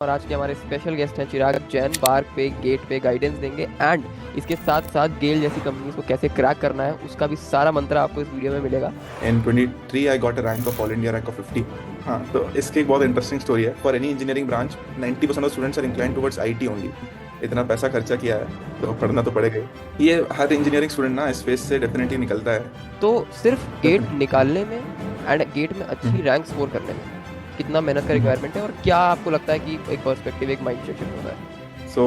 और आज के हमारे स्पेशल गेस्ट हैं चिराग जैन। बार्क पे गेट पे गाइडेंस देंगे एंड इसके साथ साथ गेल जैसी कंपनीज को कैसे क्रैक करना है उसका भी सारा मंत्र आपको इस वीडियो में मिलेगा। In 23, I got a rank of All India rank of 50. हाँ, तो इसकी एक बहुत इंटरेस्टिंग स्टोरी है। For any engineering branch 90% of students are incline towards IT only. इतना पैसा खर्चा किया है तो पढ़ना तो पड़ेगा ही। ये हर इंजीनियरिंग स्टूडेंट ना इस फेस से डेफिनेटली निकलता है। तो सिर्फ गेट डेफिनेटली। निकालने में एंड गेट में अच्छी रैंक स्कोर करने में कितना मेहनत का रिक्वायरमेंट है और क्या आपको लगता है कि एक पर्सपेक्टिव एक माइंड सेट होता है। सो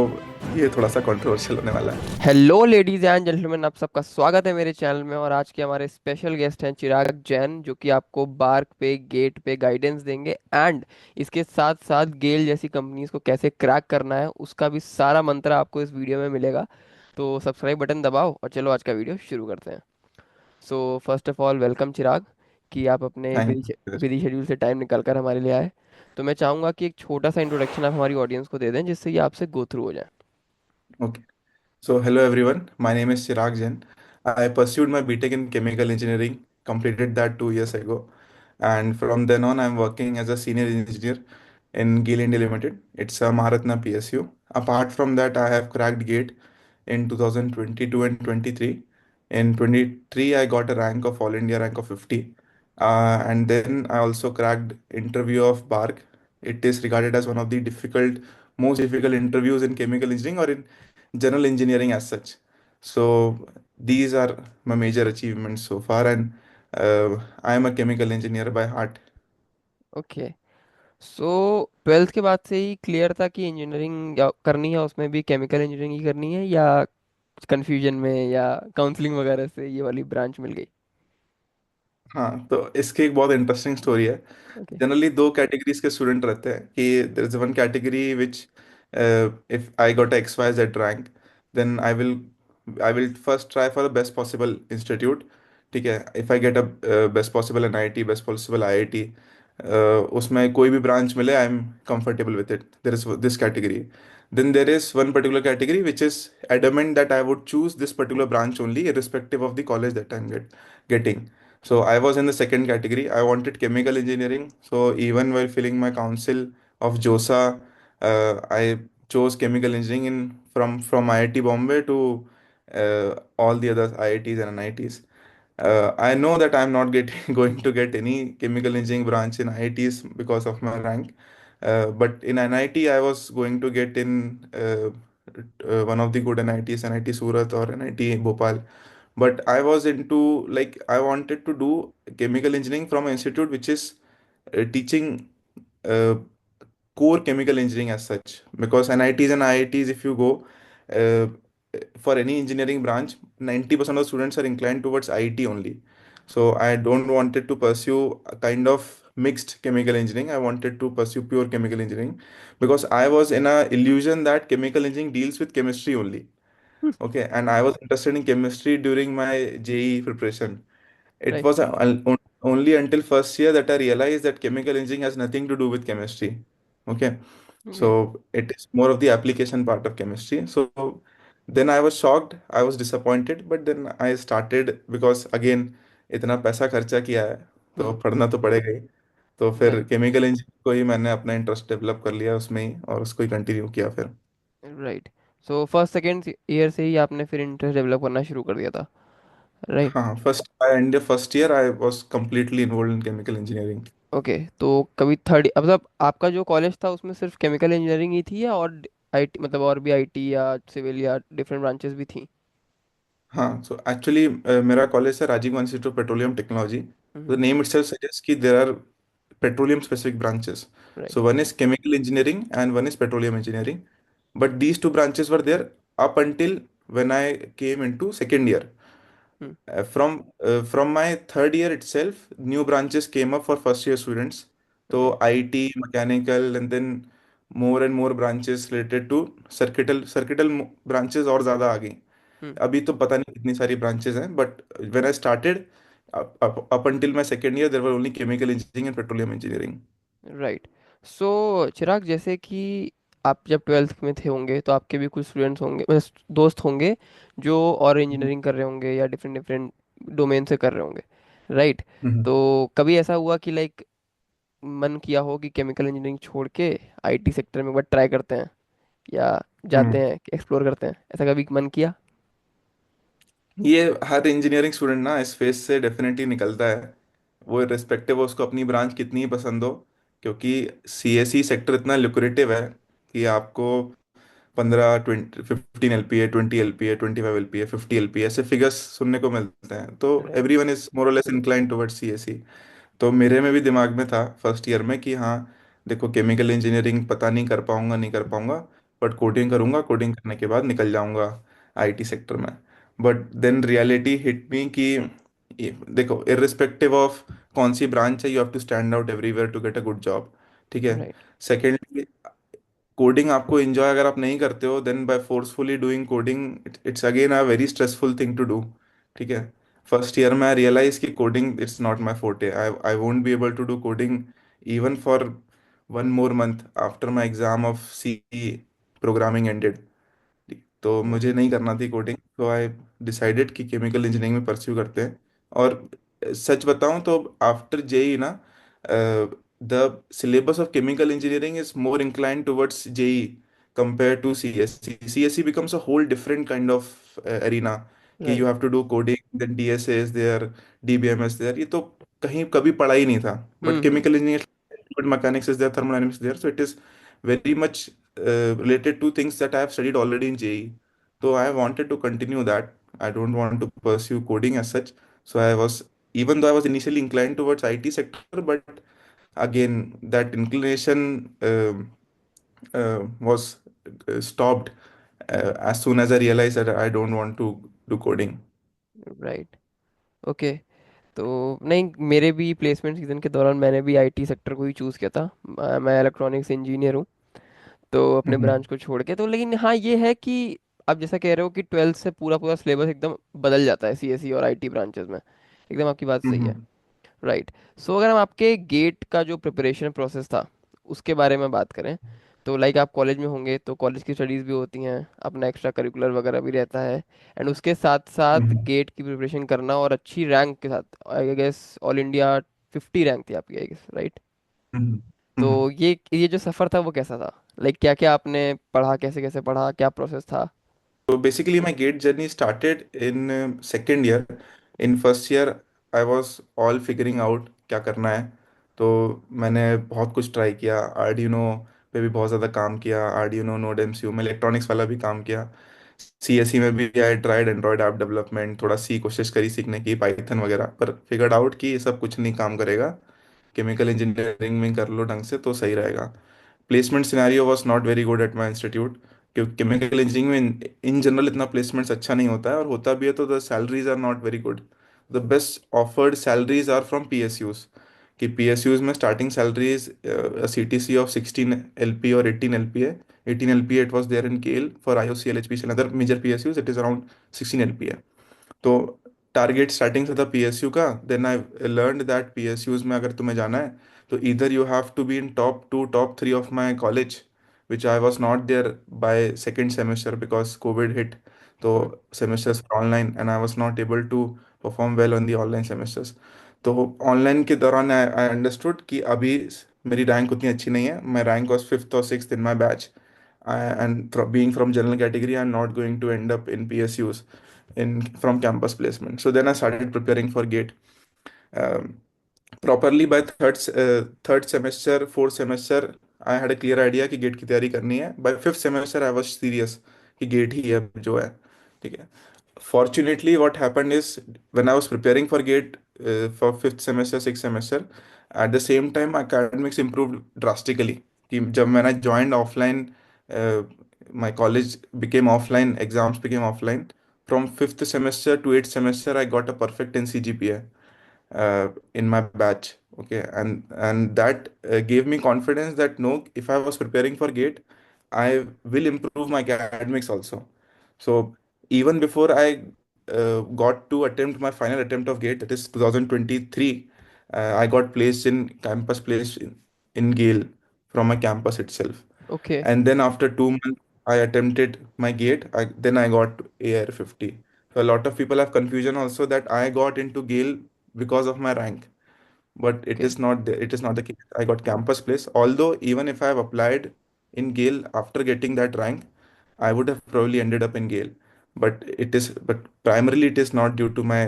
ये थोड़ा सा कंट्रोवर्शियल होने वाला है। हेलो लेडीज एंड जेंटलमैन, आप सबका स्वागत है मेरे चैनल में। और आज के हमारे स्पेशल गेस्ट हैं चिराग जैन, जो कि आपको बार्क पे गेट पे गाइडेंस देंगे एंड इसके साथ साथ गेल जैसी कंपनीज को कैसे क्रैक करना है उसका भी सारा मंत्र आपको इस वीडियो में मिलेगा। तो सब्सक्राइब बटन दबाओ और चलो आज का वीडियो शुरू करते हैं। So first of all welcome Chirag, कि आप अपने थैंक बिजी शेड्यूल से टाइम निकाल कर हमारे लिए आए। तो मैं चाहूँगा कि एक छोटा सा इंट्रोडक्शन आप हमारी ऑडियंस को दे दें जिससे ये आपसे गो थ्रू हो जाए। You. So, hello everyone. My name is Chirag Jain. I pursued my BTech in chemical engineering, completed that 2 years ago. And from then on, I'm working as a senior engineer in GAIL India Limited. It's a Maharatna PSU. Apart from that, I have cracked GATE in 2022 and 23. In 23, I got a rank of All India rank of 50. And then I also cracked interview of BARC. It is regarded as one of the most difficult interviews in chemical engineering or in general engineering as such. So these are my major achievements so far, and I am a chemical engineer by heart. Okay. So twelfth के बाद से ही clear था कि engineering करनी है, उसमें भी chemical engineering ही करनी है, या कंफ्यूजन में या काउंसलिंग वगैरह से ये वाली ब्रांच मिल गई। हाँ, तो इसकी एक बहुत इंटरेस्टिंग स्टोरी है। ओके। जनरली दो कैटेगरीज के स्टूडेंट रहते हैं कि there is one category which if I got X Y Z rank then I will first try for the best possible institute. ठीक है, if I get a best possible NIT, best possible IIT, उसमें कोई भी branch मिले I am comfortable with it. There is this category. Then there is one particular category which is adamant that I would choose this particular branch only irrespective of the college that I'm getting. So I was in the second category. I wanted chemical engineering. So even while filling my council of JOSA, I chose chemical engineering from IIT Bombay to all the other IITs and NITs. I know that I'm not getting going to get any chemical engineering branch in IITs because of my rank. But in NIT, I was going to get in one of the good NITs, NIT Surat or NIT Bhopal. But I was into like I wanted to do chemical engineering from an institute which is teaching uh, core chemical engineering as such. Because NITs and IITs, if you go uh, for any engineering branch, 90% of students are inclined towards IT only. So I don't wanted to pursue a kind of mixed chemical engineering. I wanted to pursue pure chemical engineering because I was in a illusion that chemical engineering deals with chemistry only. Okay, and I was interested in chemistry during my JEE preparation. It right. was only until first year that I realized that chemical engineering has nothing to do with chemistry. Okay, okay. so it is more of the application part of chemistry. So then I was shocked, I was disappointed, but then I started because again इतना पैसा खर्चा किया है तो पढ़ना तो पड़ेगा ही। तो फिर राइट। केमिकल इंजीनियरिंग को ही मैंने अपना इंटरेस्ट डेवलप कर लिया उसमें ही और उसको ही कंटिन्यू किया फिर। Right. So first second year से ही आपने फिर इंटरेस्ट डेवलप करना शुरू कर दिया था। राइट। हाँ, first I and first year I was completely involve in chemical engineering. Okay. तो कभी थर्ड मतलब आपका जो कॉलेज था उसमें सिर्फ केमिकल इंजीनियरिंग ही थी, या और आईटी मतलब और भी आईटी या सिविल या डिफरेंट ब्रांचेस भी थी। हाँ, सो एक्चुअली मेरा कॉलेज है Rajiv Gandhi institute of petroleum technology. The name itself suggests कि there are petroleum specific branches. Right. So one is chemical engineering and one is petroleum engineering. But these two branches were there up until when I came into second year. From my third year itself, new branches came up for first year students. Okay. So IT, mechanical, and then more and more branches related to circuital branches और ज़्यादा आ गई। अभी तो पता नहीं कितनी सारी branches हैं, but when I started up until my second year there were only chemical engineering and petroleum engineering. Right. So Chirag, जैसे कि आप जब ट्वेल्थ में थे होंगे तो आपके भी कुछ स्टूडेंट्स होंगे, दोस्त होंगे जो और हम्म। इंजीनियरिंग कर रहे होंगे या डिफरेंट डिफरेंट डोमेन से कर रहे होंगे। राइट। हम्म। तो कभी ऐसा हुआ कि लाइक मन किया हो कि केमिकल इंजीनियरिंग छोड़ के आईटी सेक्टर में एक बार ट्राई करते हैं, या जाते हम्म। हैं एक्सप्लोर करते हैं, ऐसा कभी मन किया? ये हर इंजीनियरिंग स्टूडेंट ना इस फेज से डेफिनेटली निकलता है, वो रिस्पेक्टिव हो उसको अपनी ब्रांच कितनी ही पसंद हो, क्योंकि सीएसई सेक्टर इतना लुक्रेटिव है कि आपको 15 15 एलपीए, 20 एलपीए, 25 एलपीए, 50 एलपीए ऐसे फिगर्स सुनने को मिलते हैं, तो right. Every one is more और लेस इंक्लाइन टुवर्ड्स सीएसई। तो मेरे में भी दिमाग में था फर्स्ट ईयर में कि हाँ, देखो केमिकल इंजीनियरिंग पता नहीं कर पाऊंगा नहीं कर पाऊंगा, बट कोडिंग करूंगा, कोडिंग करने के बाद निकल जाऊंगा आईटी सेक्टर में। But then reality hit me कि देखो, इररिस्पेक्टिव ऑफ कौन सी ब्रांच है, you have to stand out everywhere to get a good job. ठीक है। राइट। सेकेंडली, कोडिंग आपको एंजॉय अगर आप नहीं करते हो, then by forcefully doing coding it's again a very stressful thing to do. ठीक है। फर्स्ट ईयर में आई रियलाइज कि coding it's not my forte, I I won't be able to do coding even for 1 more month after my exam of C programming ended. तो मुझे नहीं करना थी coding, तो आई डिसाइडेड कि chemical engineering में pursue करते हैं। और सच बताऊं तो आफ्टर जेई ना, the syllabus of chemical engineering is more inclined towards JEE compare to CSC. CSC becomes a whole different kind of arena, कि right. You have to do coding, then DSA is there, DBMS there, ये तो कहीं कभी पढ़ा ही नहीं था। But hmm. Chemical engineer, fluid mechanics is there, thermodynamics is there, so it is very much related to things that I have studied already in JEE. So I wanted to continue that. I don't want to pursue coding as such. So I was, even though I was initially inclined towards IT sector, but again that inclination was stopped as soon as I realized that I don't want to do coding. Right. Okay. तो नहीं, मेरे भी placement season के दौरान मैंने भी IT sector को ही choose किया था। मैं इलेक्ट्रॉनिक्स इंजीनियर हूँ, तो अपने हम्म। ब्रांच को छोड़ के। तो लेकिन हाँ, ये है कि आप जैसा कह रहे हो कि ट्वेल्थ से पूरा पूरा सिलेबस एकदम बदल जाता है सीएसई और आईटी ब्रांचेस में। एकदम आपकी बात सही है। हम्म। राइट। सो अगर हम आपके गेट का जो प्रिपरेशन प्रोसेस था उसके बारे में बात करें, तो लाइक आप कॉलेज में होंगे तो कॉलेज की स्टडीज़ भी होती हैं, अपना एक्स्ट्रा करिकुलर वगैरह भी रहता है, एंड उसके साथ साथ हम्म। गेट की प्रिपरेशन करना और अच्छी रैंक के साथ, I guess all India 50 rank थी आपकी, आई गेस, राइट? हम्म। तो हम्म। ये जो सफ़र था वो कैसा था? लाइक क्या क्या आपने पढ़ा, कैसे कैसे पढ़ा, क्या प्रोसेस था? So basically, my gate journey started in second year. In first year, I was all figuring out क्या करना है। तो मैंने बहुत कुछ ट्राई किया, आर्डिनो पे भी बहुत ज़्यादा काम किया, आर्डिनो नोड एमसीयू में इलेक्ट्रॉनिक्स वाला भी काम किया। सीएसई में भी I tried Android app development, थोड़ा सी कोशिश करी सीखने की, पाइथन वगैरह, पर फिगर्ड आउट कि ये सब कुछ नहीं काम करेगा। केमिकल इंजीनियरिंग में कर लो ढंग से तो सही रहेगा। Placement scenario was not very good at my institute, क्योंकि केमिकल इंजीनियरिंग में इन जनरल इतना प्लेसमेंट्स अच्छा नहीं होता है, और होता भी है तो the salaries are not very good. The best offered salaries are from PSUs, कि पीएसयूज में starting salaries CTC of 16 LP और 18 एलपी है। 18 LP it was there in GAIL for IOC LHPC and other major PSUs, it is around 16 LP है। तो target starting से था PSU का। Then I learned that PSUs में अगर तुम्हें जाना है तो इधर you have to be in top two top three of my college, which I was not there by second semester because COVID hit. तो hmm. Semesters online and I was not able to perform well on the online semesters. तो online के दौरान आई I understood कि अभी मेरी rank उतनी अच्छी नहीं है, माई रैंक वॉज फिफ्थ और sixth in my batch, and being from general category, I'm not going to end up in PSUs in from campus placement. So then I started preparing for GATE um, properly by third semester, fourth semester. I had a clear idea कि gate की तैयारी करनी है. By fifth semester, I was serious कि gate ही है जो है. ठीक है. Fortunately, what happened is when I was preparing for GATE for fifth semester, sixth semester, at the same time academics improved drastically. कि जब मैंने joined offline, my college became offline, exams became offline. From fifth semester to eighth semester, I got a perfect in CGPA in my batch. Okay, and that gave me confidence that no, if I was preparing for GATE, I will improve my academics also. So even before I got to attempt my final attempt of GATE, that is 2023, I got placed in campus place in Gale from my campus itself. Okay. And then after 2 months, I attempted my GATE. Then I got AR 50. So a lot of people have confusion also that I got into Gale because of my rank. but it okay. is not it is not the case. I got campus place. Although even if I have applied in Gale after getting that rank, I would have probably ended up in Gale. But primarily it is not due to my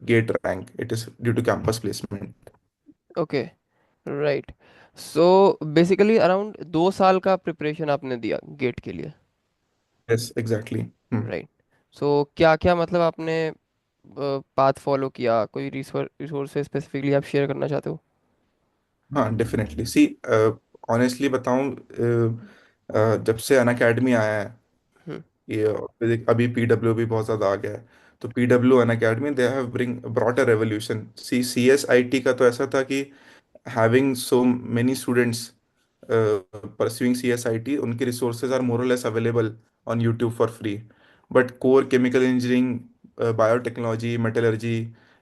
gate rank. It is due to campus placement. Okay. Right. So basically around 2 साल का preparation आपने दिया gate के लिए। Yes, exactly. Hmm. Right. सो क्या क्या मतलब आपने पाथ फॉलो किया, कोई रिसोर्स स्पेसिफिकली आप शेयर करना चाहते हो? हाँ, डेफिनेटली सी, ऑनेस्टली बताऊं, जब से अन अकेडमी आया है, हम्म। ये अभी पीडब्ल्यू भी बहुत ज़्यादा आ गया है। तो PW Unacademy they have brought a revolution. C S I T का तो ऐसा था कि having so many students pursuing CSIT, उनके resources are more or less available on YouTube for free. But core chemical engineering, biotechnology, metallurgy,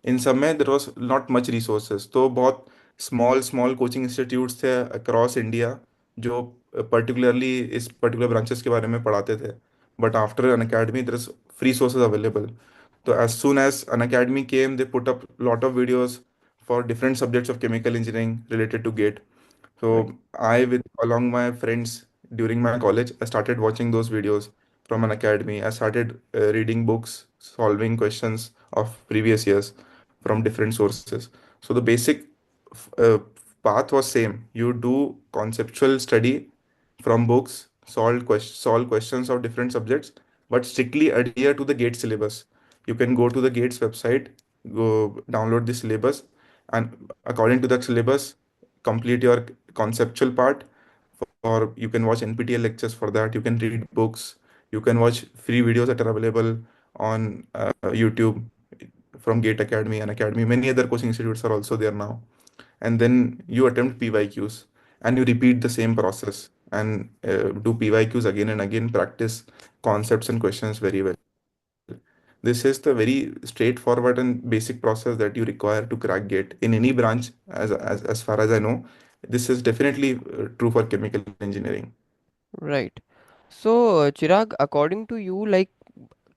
इन सब में there was not much resources. तो बहुत small small coaching institutes थे across India जो particularly इस particular branches के बारे में पढ़ाते थे. But after an academy, there is free sources available. So as soon as an academy came, they put up a lot of videos for different subjects of chemical engineering related to GATE. Right. So with along my friends during my college, I started watching those videos from an academy. I started reading books, solving questions of previous years from different sources. So the basic uh, path was same. You do conceptual study from books, solve questions of different subjects, but strictly adhere to the GATE syllabus. You can go to the GATE's website, go download the syllabus, and according to that syllabus, complete your conceptual part. Or you can watch NPTEL lectures for that. You can read books. You can watch free videos that are available on YouTube from Gate Academy and Academy. Many other coaching institutes are also there now. And then you attempt PYQs and you repeat the same process and do PYQs again and again, practice concepts and questions very well. This is the very straightforward and basic process that you require to crack GATE in any branch, as far as I know. This is definitely true for chemical engineering. Right. So Chirag, according to you, like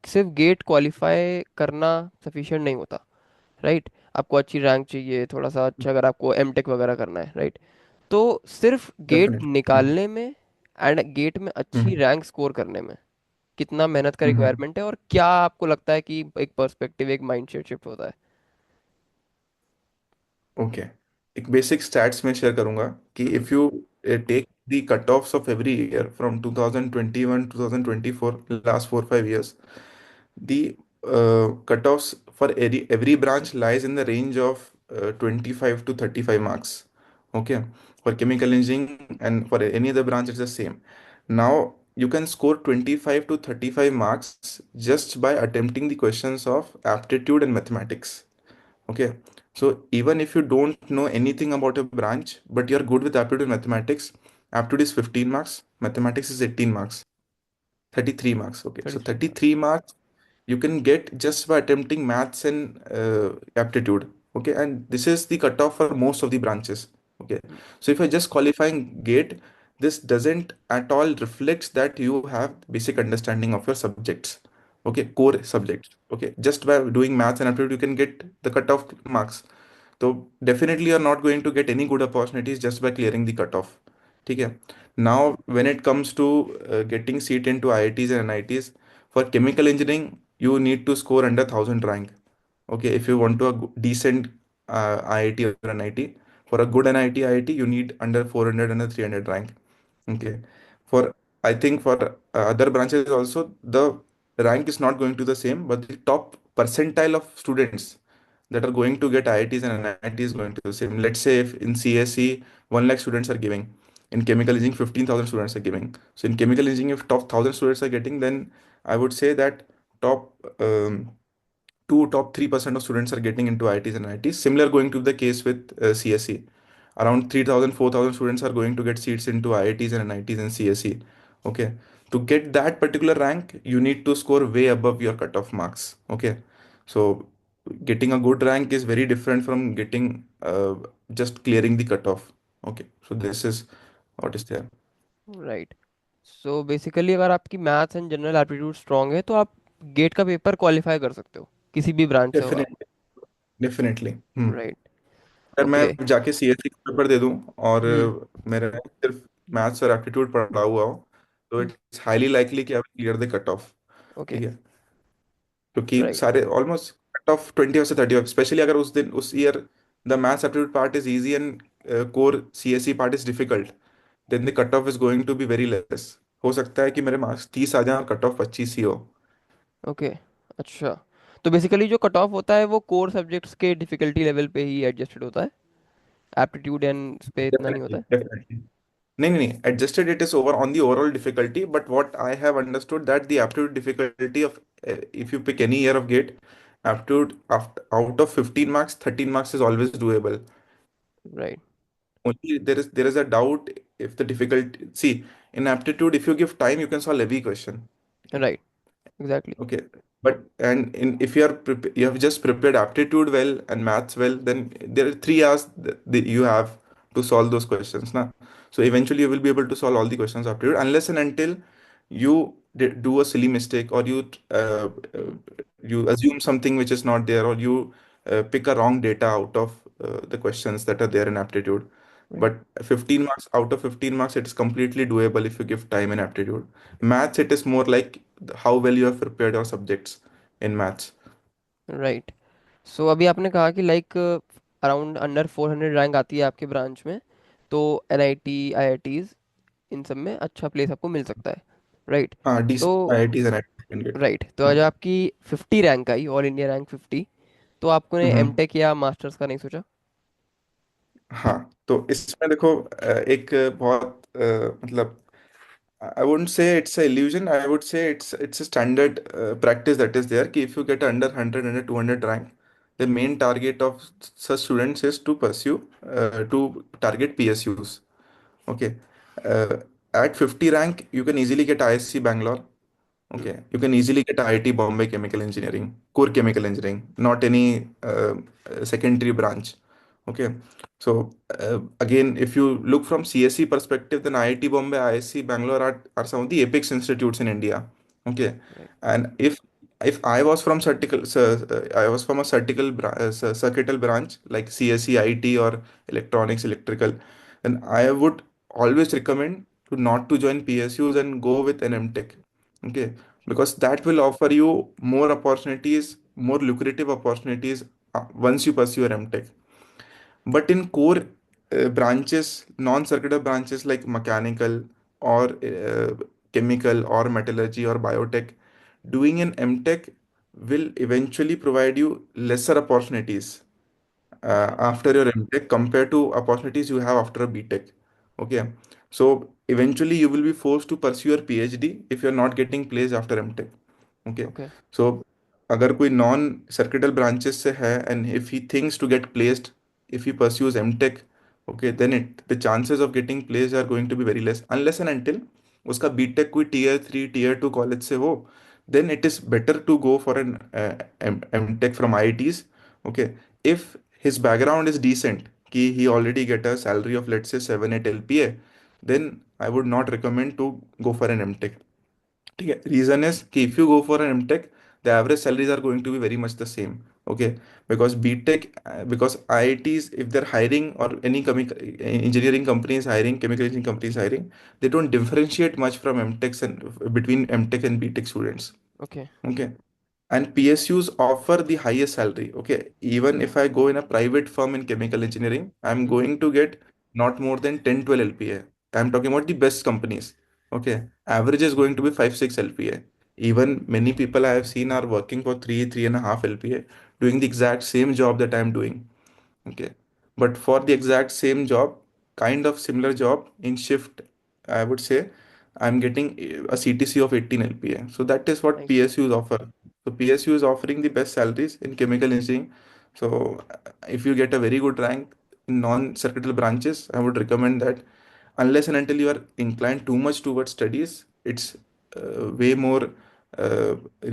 सिर्फ GATE qualify करना sufficient नहीं होता, right? आपको अच्छी rank चाहिए, थोड़ा सा अच्छा, अगर आपको एमटेक वगैरह करना है, राइट? तो सिर्फ गेट Definitely. निकालने में एंड गेट में अच्छी Mm-hmm. रैंक स्कोर करने में कितना मेहनत का Mm-hmm. रिक्वायरमेंट है, और क्या आपको लगता है कि एक पर्सपेक्टिव, एक माइंडसेट शिफ्ट होता है? ओके, एक बेसिक स्टैट्स में शेयर करूंगा कि hmm. If you take the cutoffs of every year from 2021 2024, last 4 5 years, the cutoffs for every branch lies in the range of 25 to 35 marks. Okay, for chemical engineering and for any other branch it's the same. Now you can score 25 to 35 marks just by attempting the questions of aptitude and mathematics. Okay, so even if you don't know anything about a branch, but you're good with aptitude and mathematics, aptitude is 15 marks, mathematics is 18 marks, 33 marks. Okay, so 33 marks. 33 marks you can get just by attempting maths and aptitude. Okay, and this is the cutoff for most of the branches. Okay, so if I just qualifying gate, this doesn't at all reflects that you have basic understanding of your subjects. Okay, core subjects. Okay, just by doing maths and aptitude you can get the cutoff marks. तो definitely you're not going to get any good opportunities just by clearing the cutoff. ठीक है. Now when it comes to getting seat into IITs and NITs, for chemical engineering you need to score under 1000 rank. Okay, if you want to a decent IIT or NIT, for a good NIT IIT you need under 400 and a 300 rank. Okay, for I think for other branches also the rank is not going to the same, but the top percentile of students that are going to get IITs and NITs is going to the same. Let's say if in CSE 1 lakh students are giving, in chemical engineering 15,000 students are giving. So in chemical engineering, if top 1,000 students are getting, then I would say that top 3% of students are getting into IITs and NITs. Similar going to be the case with CSE. Around 3,000, 4,000 students are going to get seats into IITs and NITs and CSE. Okay. To get that particular rank, you need to score way above your cutoff marks. Okay. So getting a good rank is very different from getting just clearing the cutoff. Okay. So this is what is there. Right. So basically अगर आपकी maths and general aptitude strong है तो आप gate का paper qualify कर सकते हो, किसी भी ब्रांच से हो आप। Definitely. Definitely. Hmm. राइट। अगर ओके। मैं जाके सीएससी का पेपर दे दूं और हम्म। मेरे सिर्फ मैथ्स और एप्टीट्यूड पढ़ा हुआ हो, तो इट्स हाईली लाइकली कि I will clear the cut of. Okay. ठीक है, क्योंकि राइट। सारे ऑलमोस्ट कट ऑफ 20 से 30, स्पेशली अगर उस दिन उस year the maths aptitude part is easy and core CSC part is difficult, then the cut off is going to be very less. हो सकता है कि मेरे मार्क्स 30 आ जाएं और कट ऑफ 25 ही हो। ओके। अच्छा, तो बेसिकली जो कट ऑफ होता है वो कोर सब्जेक्ट्स के डिफिकल्टी लेवल पे ही एडजस्टेड होता है, एप्टीट्यूड एंड इस पे इतना नहीं होता डेफिनेटली है। डेफिनेटली। नहीं नहीं नहीं, adjusted it is over on the overall difficulty, but what I have understood that the aptitude difficulty of if you pick any year of gate, aptitude after, out of 15 marks 13 marks is always doable. Right. Only there is a doubt if the difficulty, see, in aptitude if you give time you can solve every question. Okay. Right. Exactly. Okay, but and if you are you have just prepared aptitude well and maths well, then there are 3 hours that you have to solve those questions, na. So eventually you will be able to solve all the questions aptitude, unless and until you do a silly mistake, or you assume something which is not there, or you pick a wrong data out of the questions that are there in aptitude. Right. But 15 marks out of 15 marks, it is completely doable if you give time in aptitude. Maths, it is more like how well you have prepared your subjects in maths. Right. So अभी आपने कहा कि like around under 400 rank आती है आपके branch में, तो NIT IITs इन सब में अच्छा प्लेस आपको मिल सकता है। राइट। हाँ, तो decent IITs and IITs can get. Right, तो आज हाँ. आपकी 50 रैंक आई, ऑल इंडिया रैंक 50, तो आपको ने हम्म. एमटेक या मास्टर्स का नहीं सोचा? हाँ, तो इसमें देखो एक बहुत मतलब I wouldn't say it's a illusion. I would say it's a standard practice that is there. कि if you get under 100 under 200 rank, the main target of such students is to pursue to target PSUs. Okay. Uh, at 50 rank, you can easily get ISC Bangalore. Okay, you can easily get IIT Bombay Chemical Engineering, core chemical engineering, not any secondary branch. Okay, so again, if you look from CSE perspective, then IIT Bombay, ISC Bangalore are some of the apex institutes in India. Okay, right. and if I was from I was from a circuital branch like CSE, IT, or electronics, electrical, then I would always recommend to not to join PSUs and go with an MTech. Okay, because that will offer you more opportunities, more lucrative opportunities once you pursue your MTech. But in core branches, non-circular branches like mechanical or chemical or metallurgy or biotech, doing an MTech will eventually provide you lesser opportunities okay. after your MTech compared to opportunities you have after a BTech. Okay, so eventually you will be forced to pursue your PhD if you're not getting placed after MTech. Okay, okay. so अगर कोई non circuital branches से है and if he thinks to get placed, if he pursues MTech, okay, then the chances of getting placed are going to be very less unless and until उसका BTech कोई tier 3 tier 2 college से हो, then it is better to go for an MTech from IITs. Okay, if his background is decent, कि he already get a salary of let's say 7 8 LPA, then I would not recommend to go for an MTech. ठीक है, reason is कि if you go for an MTech, the average salaries are going to be very much the same. Okay, because BTech, because IITs if they're hiring or any engineering company is hiring, chemical engineering company is hiring, they don't differentiate much from MTechs and between MTech and BTech students. Okay. Okay, and PSUs offer the highest salary. Okay, even if I go in a private firm in chemical engineering, I'm hmm. going to get not more than 10 12 LPA. I'm talking about the best companies. Okay, average is going to be 5 6 LPA. Even many people I have seen are working for 3 3.5 LPA, doing the exact same job that I'm doing. Okay, but for the exact same job, kind of similar job in shift, I would say I'm getting a CTC of 18 LPA. So that is what nice. PSUs offer. So PSU is offering the best salaries in chemical engineering. So if you get a very good rank in non-circuital branches, I would recommend that unless and until you are inclined too much towards studies, it's way more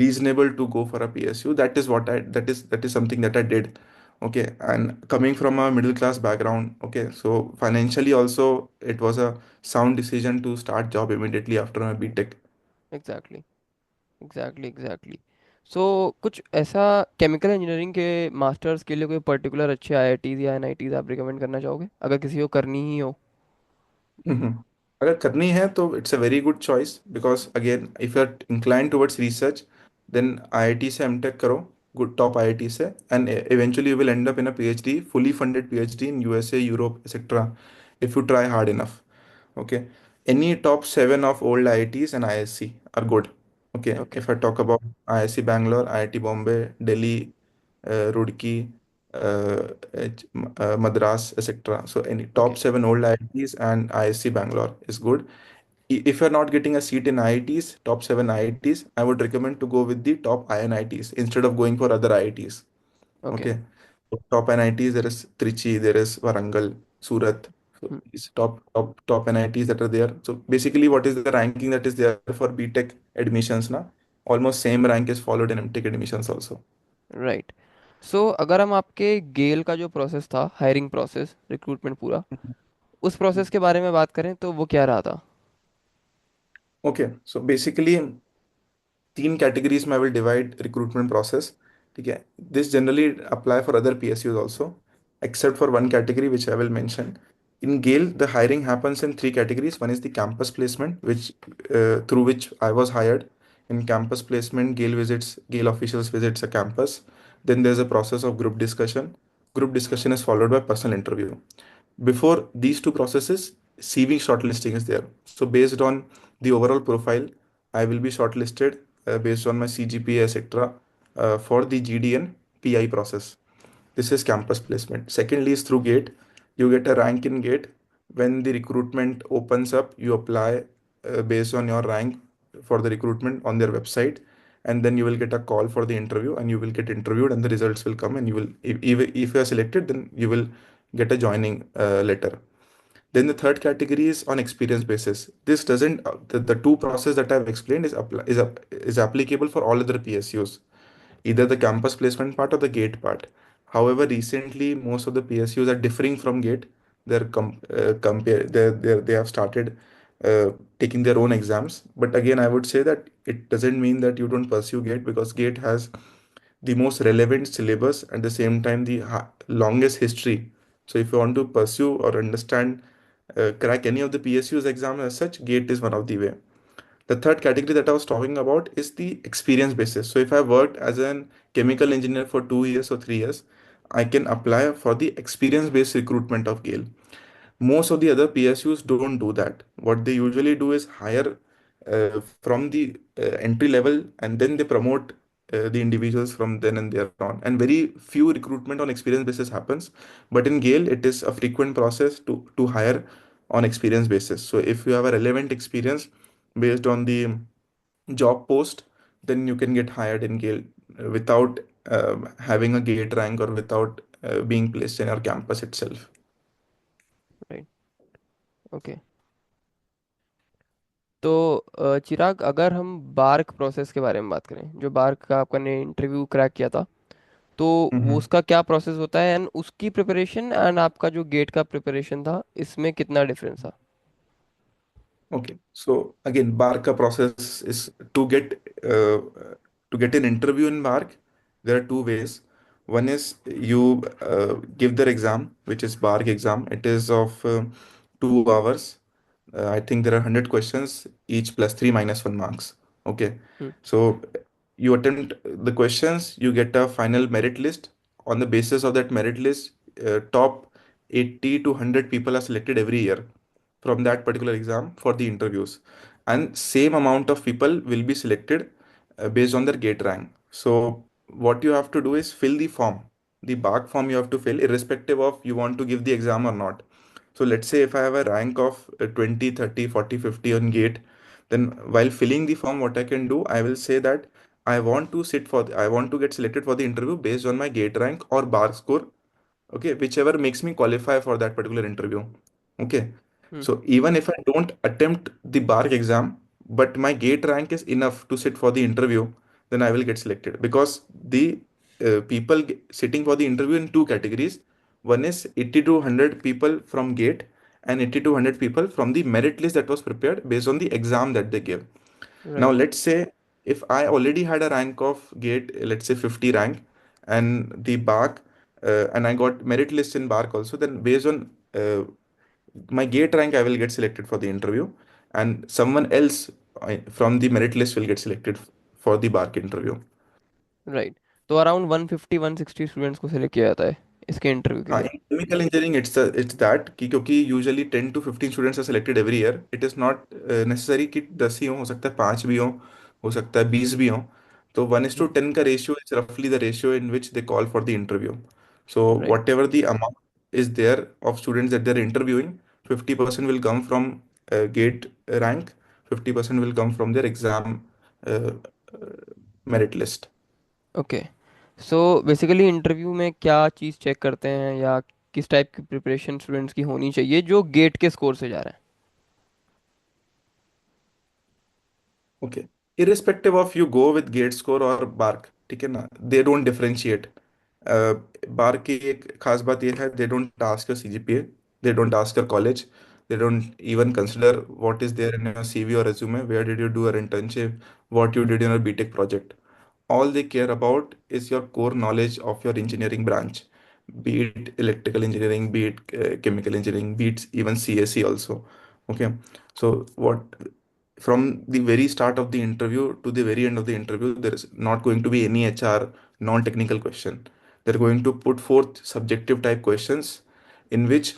reasonable to go for a PSU. That is something that I did. Okay, and coming from a middle class background, okay, so financially also it was a sound decision to start job immediately after my BTech. Exactly. Exactly. Exactly. So कुछ ऐसा chemical engineering के masters के लिए कोई particular अच्छे IITs या NITs आप recommend करना चाहोगे अगर किसी को करनी ही हो? हम्म। अगर करनी है तो it's a very good choice, because again if you are incline towards research, then IIT से एमटेक करो, गुड टॉप आईआईटी से, and eventually you will end up in a PhD, fully funded PhD in USA, Europe, etcetera, if you try hard enough. Okay. Any top seven of old IITs and ISC are good. Okay. Okay. If I talk about IISc Bangalore, IIT Bombay, Delhi, Roorkee, Madras, etc. So any okay. top seven old IITs and IISc Bangalore is good. If you're not getting a seat in IITs, top seven IITs, I would recommend to go with the top INITs instead of going for other IITs. Okay. Okay. So top NITs, there is Trichy, there is Warangal, Surat. So these top NITs that are there. So basically, what is the ranking that is there for BTech admissions now? Almost same rank is followed in MTech admissions also. Right. So अगर हम आपके गेल का जो process था, hiring process, recruitment पूरा, उस process के बारे में बात करें तो वो क्या रहा था? Okay, so basically तीन कैटेगरीज में I will divide recruitment process. ठीक है. This generally apply for other PSUs also, except for one category which I will mention. In Gale, the hiring happens in three categories. One is the campus placement, which through which I was hired. In campus placement, Gale officials visits a campus. Then there's a process of group discussion. Group discussion is followed by personal interview. Before these two processes, CV shortlisting is there. So based on the overall profile, I will be shortlisted based on my CGPA, etc., for the GDN PI process. This is campus placement. Secondly, is through GATE. You get a rank in GATE. When the recruitment opens up, you apply based on your rank for the recruitment on their website, and then you will get a call for the interview, and you will get interviewed, and the results will come, and you will, if you are selected, then you will get a joining letter. Then the third category is on experience basis. This doesn't the two process that I've explained is applicable for all other PSUs, either the campus placement part or the GATE part. However, recently most of the PSUs are differing from GATE. They have started taking their own exams. But again, I would say that it doesn't mean that you don't pursue GATE, because GATE has the most relevant syllabus, at the same time the longest history. So if you want to pursue or understand, crack any of the PSU's exam as such, GATE is one of the way. The third category that I was talking about is the experience basis. So if I worked as an chemical engineer for 2 years or 3 years, I can apply for the experience based recruitment of GALE. Most of the other PSUs don't do that. What they usually do is hire from the entry level, and then they promote the individuals from then and there on. And very few recruitment on experience basis happens. But in GALE, it is a frequent process to hire on experience basis. So if you have a relevant experience based on the job post, then you can get hired in GALE without having a gate rank, or without being placed in our campus itself. Right. Okay. तो चिराग, अगर हम bark process के बारे में बात करें, जो bark का आपका ने इंटरव्यू क्रैक किया था, तो वो Mm-hmm. उसका क्या प्रोसेस होता है एंड उसकी प्रिपरेशन एंड आपका जो गेट का प्रिपरेशन था, इसमें कितना डिफरेंस था? Okay, so again, BARC process is to get an interview in BARC. There are two ways. One is you give their exam, which is BARC exam. It is of 2 hours. I think there are 100 questions, each plus three minus one marks. Okay, hmm. so you attempt the questions, you get a final merit list. On the basis of that merit list, top 80 to 100 people are selected every year from that particular exam for the interviews, and same amount of people will be selected based on their gate rank. So what you have to do is fill the form, the BARC form you have to fill, irrespective of you want to give the exam or not. So let's say if I have a rank of 20, 30, 40, 50 on gate, then while filling the form, what I can do, I will say that I want to get selected for the interview based on my gate rank or BARC score. Okay, whichever makes me qualify for that particular interview. Okay, hmm. so even if I don't attempt the BARC exam, but my gate rank is enough to sit for the interview, then I will get selected, because the sitting for the interview in two categories. One is 80 to 100 people from gate, and 80 to 100 people from the merit list that was prepared based on the exam that they give. Now right. let's say If I already had a rank of gate, let's say 50 rank, and the bark, and I got merit list in bark also, then based on my gate rank, I will get selected for the interview, and someone else from the merit list will get selected for the bark interview. राइट। तो around 150 160 students को select किया जाता है इसके interview के हाँ, लिए। In chemical engineering it's that कि क्योंकि usually 10 to 15 students are selected every year, it is not necessary कि 10 ही हो सकता है 5 भी हो सकता है 20 भी हो। तो 1:10 का रेशियो इज रफली the ratio in which they call for the interview. So right. Whatever the amount is there of students that they are interviewing, 50% will come from GATE rank, 50% will come from their exam merit list. Okay. So basically interview में क्या चीज़ check करते हैं, या किस type की preparation students की होनी चाहिए जो गेट के स्कोर से जा रहे okay, irrespective of you go with GATE score और बार्क, ठीक है ना, दे डोंट डिफरेंशिएट। बार्क की एक खास बात यह है, they don't ask your CGPA, they don't ask your college, they don't even consider what is there in your CV और resume, where did you do your internship, what you did in your BTech project. All they care about is your core knowledge of your engineering branch, be it electrical engineering, be it chemical engineering, be it even CSE also. Okay, so what, from the very start of the interview to the very end of the interview, there is not going to be any HR non-technical question. They're going to put forth subjective type questions in which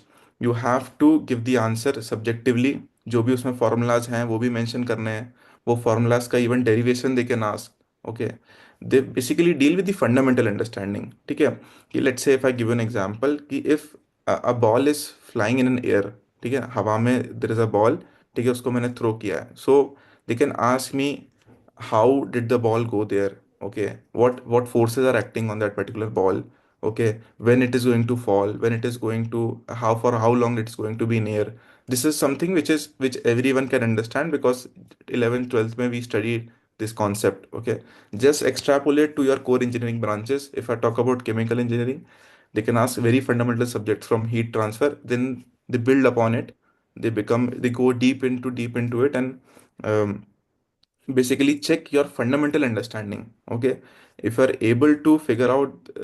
you have to give the answer subjectively. जो भी उसमें formulas हैं वो भी mention करने हैं, वो formulas का even derivation they can ask. Okay, they basically deal with the fundamental understanding, ठीक है। कि let's say if I give you an example कि if a ball is flying in an air, ठीक है, हवा में there is a ball, ठीक है, उसको मैंने थ्रो किया है, so they can ask me how did the ball go there, okay, what forces are acting on that particular ball, okay, when it is going to fall, when it is going to, how for how long it's going to be in air. This is something which everyone can understand because 11th 12th में we studied this concept, okay. Just extrapolate to your core engineering branches. If I talk about chemical engineering, they can ask very fundamental subjects from heat transfer, then they build upon it, they go deep into it, and um, basically check your fundamental understanding, okay. If you are able to figure out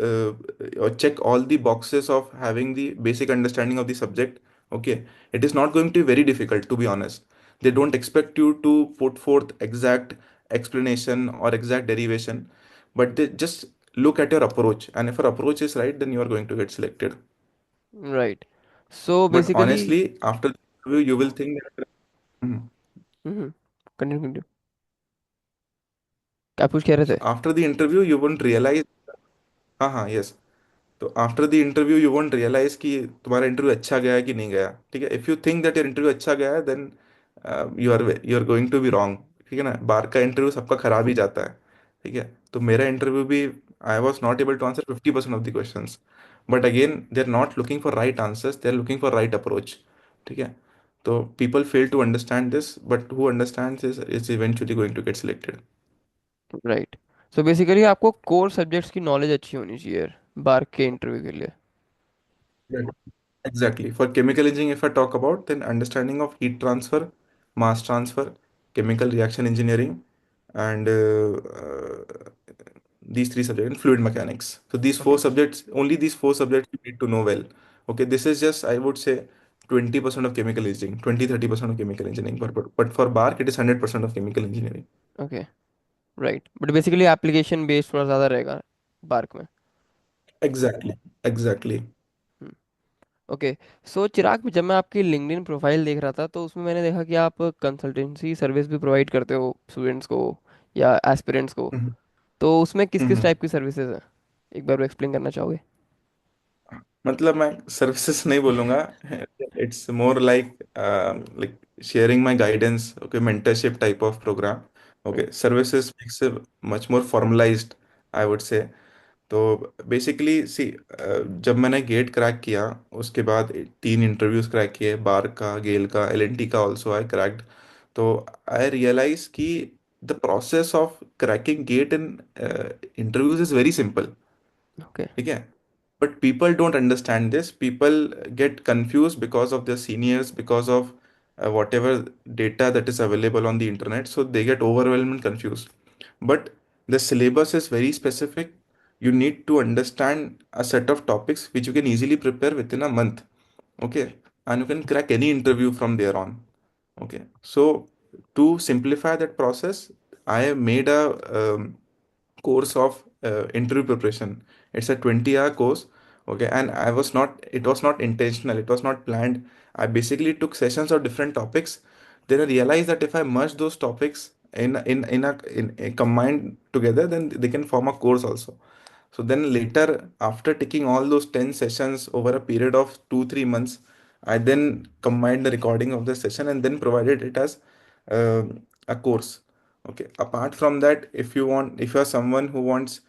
or check all the boxes of having the basic understanding of the subject, okay, it is not going to be very difficult, to be honest. They don't expect you to put forth exact explanation or exact derivation, but they just look at your approach, and if your approach is right, then you are going to get selected. हैं। Right. So But basically. honestly, after the interview, you will think that. Mhm. Continue continue. क्या पूछ कह रहे So थे? after the interview, you won't realize. हाँ हाँ, yes. तो after the interview you won't realise कि तुम्हारा इंटरव्यू अच्छा गया है कि नहीं गया, ठीक है। If you think that your interview अच्छा गया है, then you are going to be wrong, ठीक है ना। बार का इंटरव्यू सबका खराब ही जाता है, ठीक है। तो मेरा इंटरव्यू भी, I was not able to answer 50% of the questions, but again they are not looking for right answers, they are looking for right approach, ठीक है। तो people fail to understand this, but who understands is eventually going to get selected. Right. So basically आपको core subjects की knowledge अच्छी होनी चाहिए बार के interview के लिए। Exactly. For chemical engineering, if I talk about, then understanding of heat transfer, mass transfer, chemical reaction engineering, and these three subjects, and fluid mechanics. So these four okay. subjects, only these four subjects you need to know well. Okay, this is just, I would say, 20% of chemical engineering, 20-30% of chemical engineering. But for BARC, it is 100% of chemical engineering. Okay. Right, but basically application based थोड़ा ज़्यादा रहेगा bark में। Exactly. Exactly. Okay. सो चिराग, जब मैं आपकी LinkedIn profile देख रहा था तो उसमें मैंने देखा कि आप कंसल्टेंसी सर्विस भी प्रोवाइड करते हो स्टूडेंट्स को या एस्पिरेंट्स को। Mhm. तो उसमें किस किस Mhm. टाइप की सर्विसेज हैं, एक बार वो एक्सप्लेन करना चाहोगे? मतलब मैं सर्विसेज नहीं बोलूंगा, it's more like like sharing my guidance, okay, mentorship type of program, okay. Services makes much more formalized, I would say. तो बेसिकली सी, जब मैंने गेट क्रैक किया, उसके बाद 3 इंटरव्यूज क्रैक किए, बार का, गेल का, एलएनटी का ऑल्सो आई क्रैक्ड। तो आई रियलाइज कि the process of cracking get in interviews is very simple, okay. ठीक है। But people don't understand this, people get confuse because of their seniors, because of whatever data that is available on the internet, so they get overwhelmed and confused. but the syllabus is very specific. You need to understand a set of topics which you can easily prepare within a month. Okay, and you can crack any interview from there on. Okay, so to simplify that process, I have made a course of interview preparation. It's a 20-hour course. Okay, and it was not intentional, it was not planned. I basically took sessions of different topics. Then I realized that if I merge those topics in a combined together, then they can form a course also. So then later, after taking all those 10 sessions over a period of 2 3 months, I then combined the recording of the session and then provided it as uh, a course. Okay. Apart from that, if you are someone who wants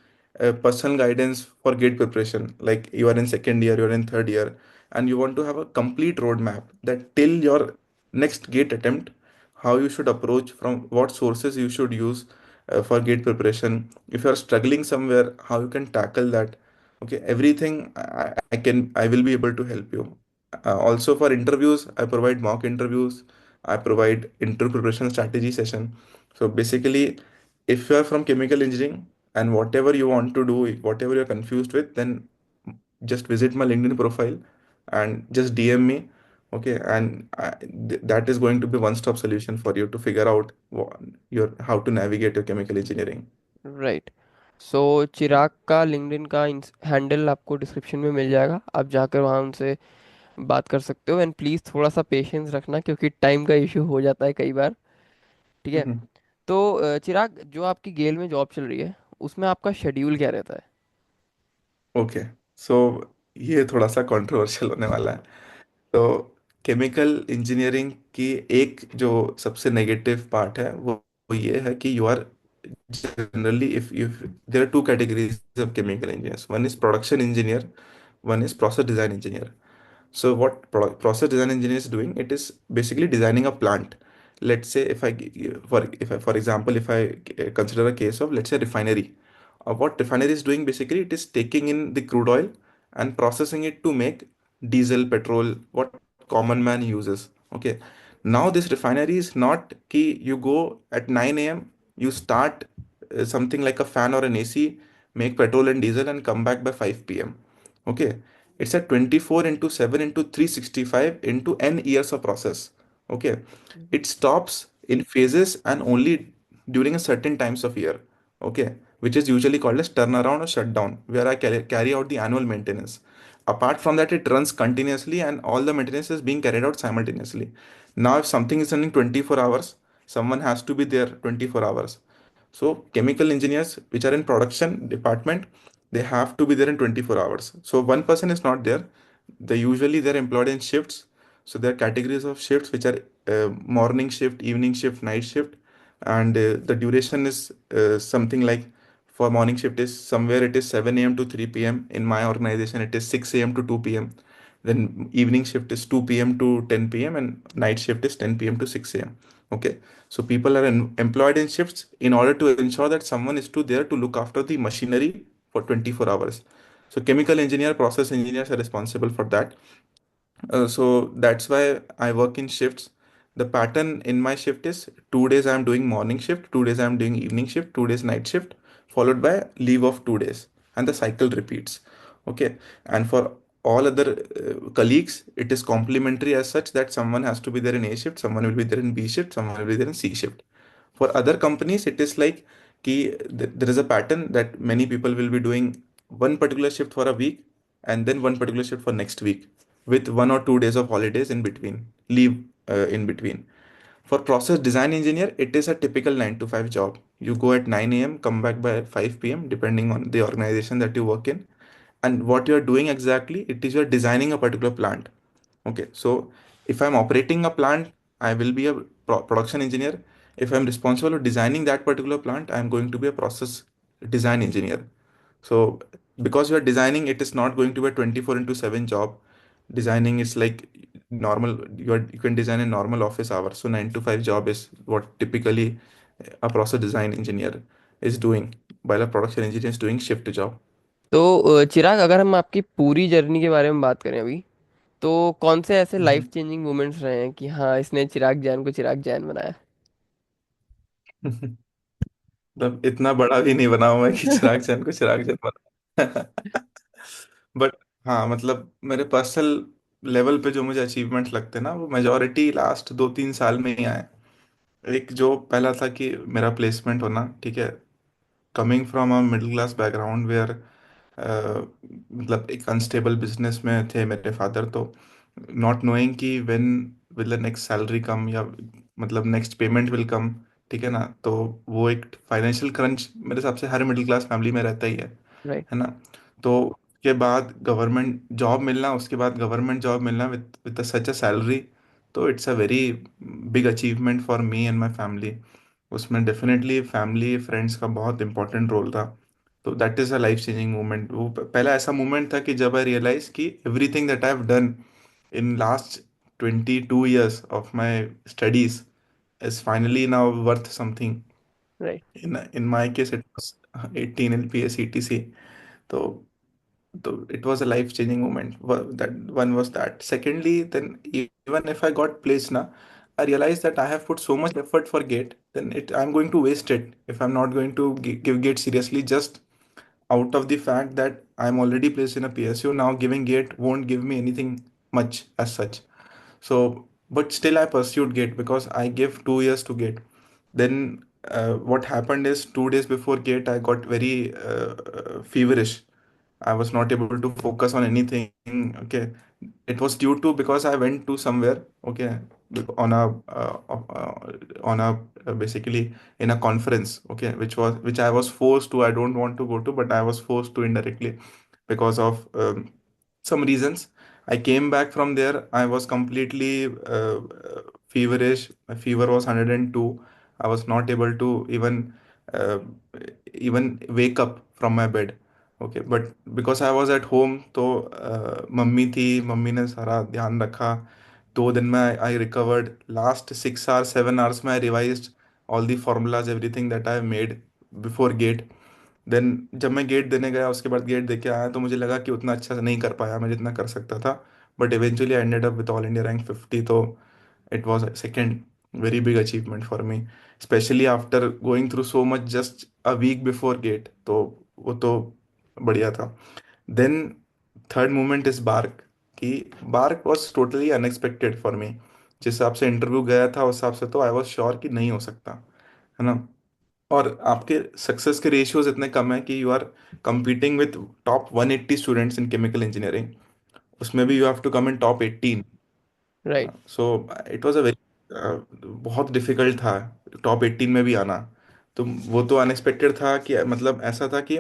personal guidance for gate preparation, like you are in second year, you are in third year, and you want to have a complete roadmap that till your next gate attempt, how you should approach, from what sources you should use for gate preparation, if you are struggling somewhere, how you can tackle that. Okay, everything I will be able to help you. Also for interviews, I provide mock interviews, I provide interview preparation strategy session. So basically, if you are from chemical engineering and whatever you want to do, whatever you're confused with, then just visit my LinkedIn profile and just DM me. Okay, and that is going to be one-stop solution for you to figure out your how to navigate your chemical engineering. Right. So Chirag का LinkedIn का handle आपको description में मिल जाएगा, आप जाकर वहाँ उनसे बात कर सकते हो। एंड प्लीज़ थोड़ा सा पेशेंस रखना क्योंकि टाइम का इशू हो जाता है कई बार। ठीक है। हम्म। तो चिराग, जो आपकी गेल में जॉब चल रही है उसमें आपका शेड्यूल क्या रहता है? ओके, सो ये थोड़ा सा कंट्रोवर्शियल होने वाला है। तो केमिकल इंजीनियरिंग की एक जो सबसे नेगेटिव पार्ट है वो ये है कि you are generally if there are two categories of chemical engineers. One is production engineer, one is process design engineer. So what process design engineer is doing, it is basically designing a plant. Let's say for example, if I consider a case of, let's say, refinery. What refinery is doing, basically it is taking in the crude oil and processing it to make diesel, petrol, what common man uses. Okay, now this refinery is not key, you go at 9 a.m., you start something like a fan or an AC, make petrol and diesel and come back by 5 p.m. Okay, it's a 24 into 7 into 365 into n years of process. Okay, it stops in phases and only during a certain times of year. Okay, which is usually called as turnaround or shutdown, where I carry out the annual maintenance. Apart from that, it runs continuously and all the maintenance is being carried out simultaneously. Now, if something is running 24 hours, someone has to be there 24 hours. So chemical engineers which are in production department, they have to be there in 24 hours. So one person is not there. They usually they're employed in shifts. So there are categories of shifts which are morning shift, evening shift, night shift, and the duration is something like, for morning shift is somewhere it is 7 a.m. to 3 p.m. In my organization, it is 6 a.m. to 2 p.m. Then evening shift is 2 p.m. to 10 p.m. and night shift is 10 p.m. to 6 a.m. Okay. So people are employed in shifts in order to ensure that someone is to there to look after the machinery for 24 hours. So chemical engineer, process engineers are responsible for that. So that's why I work in shifts. The pattern in my shift is 2 days I'm doing morning shift, 2 days I'm doing evening shift, 2 days night shift, followed by leave of 2 days, and the cycle repeats. Okay, and for all other colleagues, it is complementary as such that someone has to be there in A shift, someone will be there in B shift, someone will be there in C shift. For other companies, it is like there is a pattern that many people will be doing one particular shift for a week and then one particular shift for next week with 1 or 2 days of holidays in between, leave in between. For process design engineer, it is a typical 9 to 5 job. You go at 9 a.m., come back by 5 p.m., depending on the organization that you work in. And what you're doing exactly, it is you're designing a particular plant. Okay, so if I'm operating a plant, I will be a production engineer. If I'm responsible for designing that particular plant, I'm going to be a process design engineer. So because you are designing, it is not going to be a 24 into 7 job. Designing is like normal, you can design a normal office hours. So 9 to 5 job is what typically a process design engineer is doing, while a production engineer is doing shift job. तो चिराग, अगर हम आपकी पूरी journey के बारे में बात करें अभी, तो कौन से ऐसे लाइफ चेंजिंग मोमेंट्स रहे हैं कि हाँ इसने चिराग जैन को चिराग जैन बनाया? मतलब इतना बड़ा भी नहीं बना हुआ मैं कि चिराग चैन को चिराग चैन बना। बट हाँ, मतलब मेरे पर्सनल लेवल पे जो मुझे अचीवमेंट लगते हैं ना, वो मेजोरिटी लास्ट 2-3 साल में ही आए। एक जो पहला था कि मेरा प्लेसमेंट होना, ठीक है। Coming from a middle class background where, मतलब एक अनस्टेबल बिजनेस में थे मेरे फादर, तो नॉट नोइंग कि when will the next salary come, या मतलब नेक्स्ट पेमेंट विल कम, ठीक है ना। तो वो एक फाइनेंशियल क्रंच मेरे हिसाब से हर मिडिल क्लास फैमिली में रहता ही राइट। है ना। तो उसके बाद गवर्नमेंट जॉब मिलना, उसके बाद गवर्नमेंट जॉब मिलना with with such a salary, तो it's a very big achievement for me and my family. उसमें डेफिनेटली फैमिली फ्रेंड्स का बहुत इंपॉर्टेंट रोल था। तो that is a life changing moment. वो पहला ऐसा मोमेंट था कि जब आई रियलाइज कि everything that I have done in last 22 years of my studies is finally now worth something. Right. In my case it was 18 LPA CTC. तो it was a life changing moment. That one was that. Secondly, then even if I got placed now, I realized that I have put so much effort for gate, then I'm going to waste it if I'm not going to give gate seriously, just out of the fact that I'm already placed in a PSU. Now giving gate won't give me anything much as such. So, but still I pursued gate because I gave 2 years to gate. Then what happened is 2 days before gate I got very feverish. I was not able to focus on anything. Okay, it was due to because I went to somewhere. Okay, on a basically in a conference. Okay, which I was forced to. I don't want to go to, but I was forced to indirectly because of some reasons. I came back from there. I was completely feverish. My fever was 102. I was not able to uh, even wake up from my bed. Okay, but because I was at home, तो mummy थी, mummy ने सारा ध्यान रखा। 2 दिन में I recovered. Last 6 or 7 hours में I revised all the formulas, everything that I made before GATE. Then जब मैं गेट देने गया, उसके बाद गेट दे के आया, तो मुझे लगा कि उतना अच्छा से नहीं कर पाया मैं जितना कर सकता था। But eventually I ended up with all India rank 50। तो it was second very big achievement for me, specially after going through so much just a week before GATE. तो वो तो बढ़िया था। Then third moment is BARC, कि BARC was totally unexpected for me. जिस हिसाब से इंटरव्यू गया था उस हिसाब से तो आई वॉज श्योर कि नहीं हो सकता, है ना। और आपके सक्सेस के रेशियोज इतने कम है कि you are competing with top 180 students in chemical engineering, उसमें भी you have to come in top 18, है राइट। ना। So it was a very बहुत डिफिकल्ट था टॉप 18 में भी आना। तो वो तो अनएक्सपेक्टेड था कि मतलब ऐसा था कि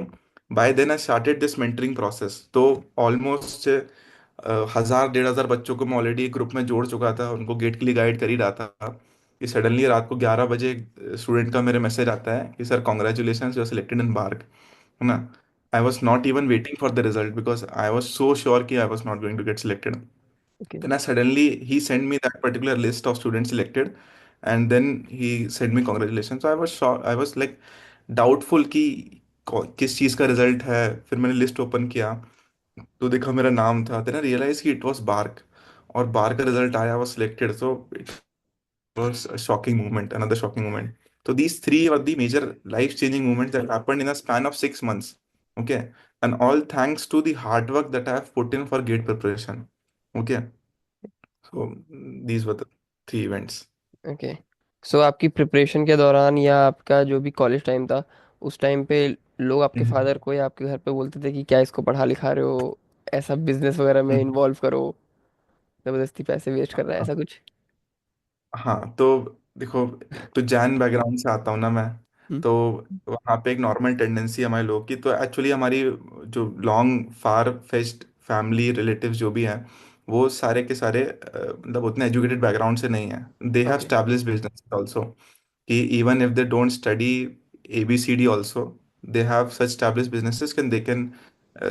by then I started this mentoring process. तो ऑलमोस्ट 1000-1500 बच्चों को मैं ऑलरेडी एक ग्रुप में जोड़ चुका था, उनको गेट के लिए गाइड कर ही रहा था। कि सडनली रात को 11 बजे स्टूडेंट का मेरे मैसेज आता है कि sir congratulation, you are selected in BARC, है ना। I was not even waiting for the result because I was so sure कि I was not going to get selected. Okay. Then I suddenly he sent me that particular list of students selected, and then he sent me congratulations. So I was shocked. I was like doubtful कि किस चीज़ का result है। फिर मैंने list open किया, तो देखा मेरा नाम था। देन आई रियलाइज कि इट वाज बार्क, और बार्क का रिजल्ट आया, was selected. So it was a shocking moment, another shocking moment. So these three were the major life-changing moments that happened in a span of 6 months. Okay, and all thanks to the hard work that I have put in for GATE preparation. Okay. So these were the three events. Okay. So आपकी preparation के दौरान या आपका जो भी college time था, उस time पे लोग आपके हम्म, फादर को या आपके घर पे बोलते थे कि क्या इसको पढ़ा लिखा रहे हो, ऐसा बिजनेस वगैरह में हम्म, इन्वॉल्व करो, जबरदस्ती पैसे वेस्ट कर रहा है, हाँ। ऐसा कुछ? हाँ, तो देखो, एक तो जैन बैकग्राउंड से आता हूँ ना मैं। हम्म। तो वहाँ पे एक नॉर्मल टेंडेंसी हमारे लोग की, तो एक्चुअली हमारी जो लॉन्ग फार फेस्ड फैमिली रिलेटिव्स जो भी हैं, वो सारे के सारे मतलब उतने एजुकेटेड बैकग्राउंड से नहीं हैं। They have okay. Establish business also, कि even if they don't study ABCD also, they have such established businesses can they can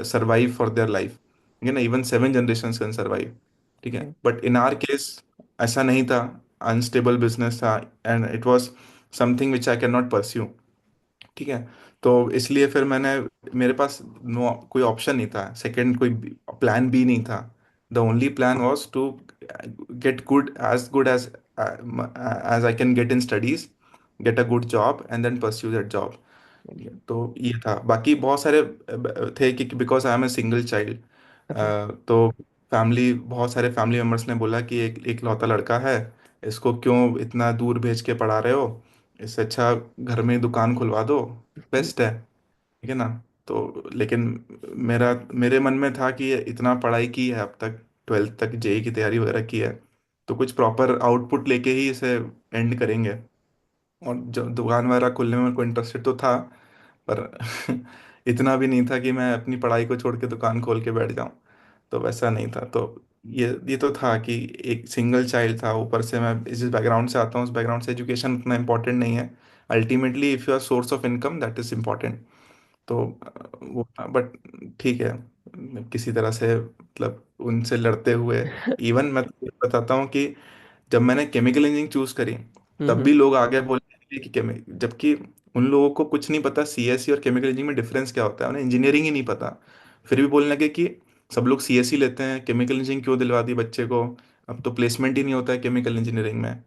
survive for their life, ठीक है ना। even 7 generations can survive, ठीक है। Okay. but in our case ऐसा नहीं था, unstable business था, and it was something which I can not pursue, ठीक है। तो इसलिए फिर मैंने, मेरे पास नो कोई ऑप्शन नहीं था, सेकंड कोई प्लान बी नहीं था। The only plan was to get good as I can get in studies, get a good job and then pursue that job. तो ये था। बाकी बहुत सारे थे कि because I am a single child, अच्छा। तो बहुत सारे फैमिली मेम्बर्स ने बोला कि एक एक लौता लड़का है, इसको क्यों इतना दूर भेज के पढ़ा रहे हो, इससे अच्छा घर में ही दुकान खुलवा दो, बेस्ट है। ठीक है ना। तो लेकिन मेरे मन में था कि ये इतना पढ़ाई की है अब तक, 12th तक जेई की तैयारी वगैरह की है, तो कुछ प्रॉपर आउटपुट लेके ही इसे एंड करेंगे। और जो दुकान वगैरह खोलने में कोई इंटरेस्टेड तो था, पर इतना भी नहीं था कि मैं अपनी पढ़ाई को छोड़ के दुकान खोल के बैठ जाऊं। तो वैसा नहीं था। तो ये तो था कि एक सिंगल चाइल्ड था, ऊपर से मैं जिस बैकग्राउंड से आता हूँ उस बैकग्राउंड से एजुकेशन उतना इम्पोर्टेंट नहीं है। Ultimately if your source of income that is important. तो वो बट ठीक है, किसी तरह से मतलब उनसे लड़ते हुए, इवन मैं तो ये बताता हूँ कि जब मैंने केमिकल इंजीनियरिंग चूज करी, तब हम्म। भी लोग आगे बोलने लगे कि केमिक, जबकि उन लोगों को कुछ नहीं पता सीएससी और केमिकल इंजीनियरिंग में डिफरेंस क्या होता है, उन्हें इंजीनियरिंग ही नहीं पता। फिर भी बोलने लगे कि सब लोग सीएससी लेते हैं, केमिकल इंजीनियरिंग क्यों दिलवा दी बच्चे को, अब तो प्लेसमेंट ही नहीं होता है केमिकल इंजीनियरिंग में।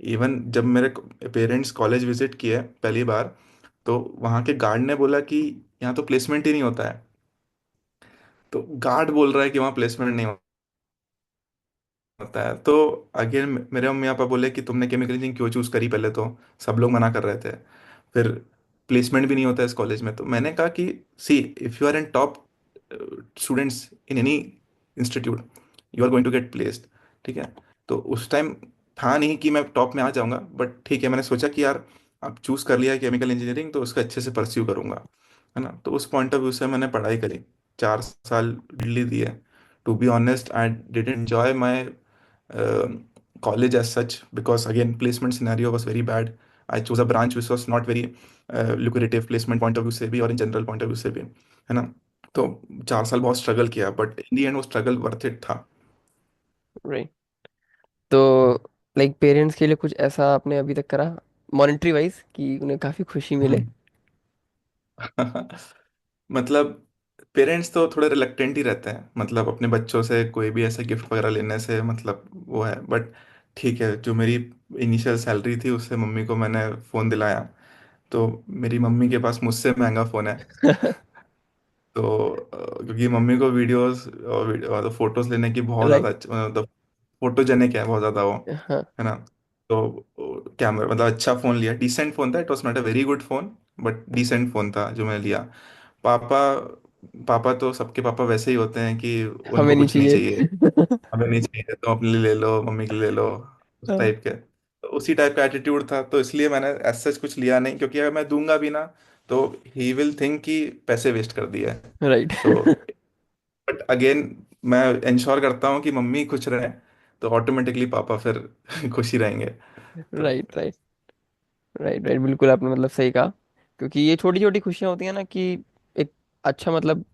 इवन जब मेरे पेरेंट्स कॉलेज विजिट किए पहली बार, तो वहाँ के गार्ड ने बोला कि यहाँ तो प्लेसमेंट ही नहीं होता है। तो गार्ड बोल रहा है कि वहाँ प्लेसमेंट नहीं होता है। तो अगेन मेरे मम्मी पापा बोले कि तुमने केमिकल इंजीनियरिंग क्यों चूज करी, पहले तो सब लोग मना कर रहे थे, फिर प्लेसमेंट भी नहीं होता इस कॉलेज में। तो मैंने कहा कि see, if you are in top students in any institute, you are going to get placed. ठीक है। तो उस टाइम था नहीं कि मैं टॉप में आ जाऊंगा, बट ठीक है, मैंने सोचा कि यार अब चूज कर लिया है केमिकल इंजीनियरिंग, तो उसका अच्छे से परस्यू करूंगा, है ना। तो उस पॉइंट ऑफ व्यू से मैंने पढ़ाई करी, 4 साल दिल्ली दिए। To be honest, I did enjoy my college as such, because again placement scenario was very bad. I chose a branch which was not very lucrative placement point of view से भी और in general point of view से भी, है ना। तो 4 साल बहुत स्ट्रगल किया, बट इन दी एंड वो स्ट्रगल वर्थ इट था। राइट। तो लाइक पेरेंट्स के लिए कुछ ऐसा आपने अभी तक करा मॉनेटरी वाइज कि उन्हें काफी खुशी मिले? हम्म। मतलब पेरेंट्स तो थोड़े रिलक्टेंट ही रहते हैं, मतलब अपने बच्चों से कोई भी ऐसा गिफ्ट वगैरह लेने से, मतलब वो है। बट ठीक है, जो मेरी इनिशियल सैलरी थी उससे मम्मी को मैंने फ़ोन दिलाया। तो मेरी मम्मी के पास मुझसे महंगा फ़ोन है। तो क्योंकि मम्मी को वीडियोस और मतलब फोटोज लेने की बहुत राइट। ज़्यादा मतलब फोटोजेनिक है बहुत ज़्यादा वो, हाँ। है ना। तो कैमरा मतलब अच्छा फ़ोन लिया, डिसेंट फ़ोन था, it was not a very good phone, but decent phone था जो मैंने लिया। पापा पापा तो सबके पापा वैसे ही होते हैं कि हमें उनको नहीं कुछ नहीं चाहिए। चाहिए, हमें नहीं चाहिए तो अपने लिए ले लो, मम्मी के लिए ले लो, उस हाँ। टाइप के। तो उसी टाइप का एटीट्यूड था, तो इसलिए मैंने एज सच कुछ लिया नहीं, क्योंकि अगर मैं दूंगा भी ना तो ही विल थिंक कि पैसे वेस्ट कर दिए है। राइट। तो बट अगेन मैं इंश्योर करता हूँ कि मम्मी खुश रहे, तो ऑटोमेटिकली पापा फिर खुश ही रहेंगे। तो राइट राइट राइट राइट, बिल्कुल आपने मतलब सही कहा। क्योंकि ये छोटी छोटी खुशियां होती हैं ना कि एक अच्छा मतलब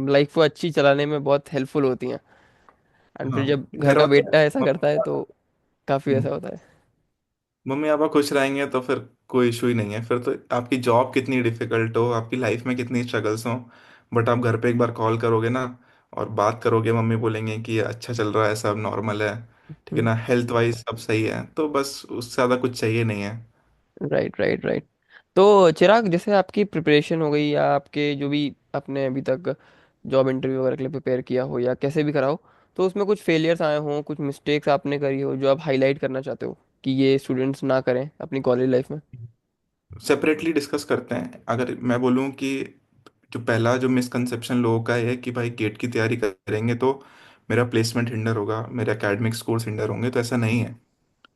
लाइफ को अच्छी चलाने में बहुत हेल्पफुल होती हैं। एंड फिर हाँ, जब घर मेरा का तो बेटा ऐसा करता है तो काफी ऐसा होता है। मम्मी पापा खुश रहेंगे तो फिर कोई इशू ही नहीं है। फिर तो आपकी जॉब कितनी डिफिकल्ट हो, आपकी लाइफ में कितनी स्ट्रगल्स हो, बट आप घर पे एक बार कॉल करोगे ना और बात करोगे, मम्मी बोलेंगे कि अच्छा चल रहा है, सब नॉर्मल है, ठीक है ना, हेल्थ वाइज सब सही है, तो बस उससे ज़्यादा कुछ चाहिए नहीं है। Right right right. तो चिराग, जैसे आपकी प्रिपरेशन हो गई या आपके जो भी आपने अभी तक जॉब इंटरव्यू वगैरह के लिए प्रिपेयर किया हो या कैसे भी करा हो, तो उसमें कुछ फेलियर्स आए हों, कुछ मिस्टेक्स आपने करी हो जो आप हाईलाइट करना चाहते हो कि ये स्टूडेंट्स ना करें अपनी कॉलेज लाइफ में? सेपरेटली डिस्कस करते हैं। अगर मैं बोलूँ कि जो पहला जो मिसकंसेप्शन लोगों का है कि भाई गेट की तैयारी करेंगे तो मेरा प्लेसमेंट हिंडर होगा, मेरे एकेडमिक स्कोर्स हिंडर होंगे, तो ऐसा नहीं है।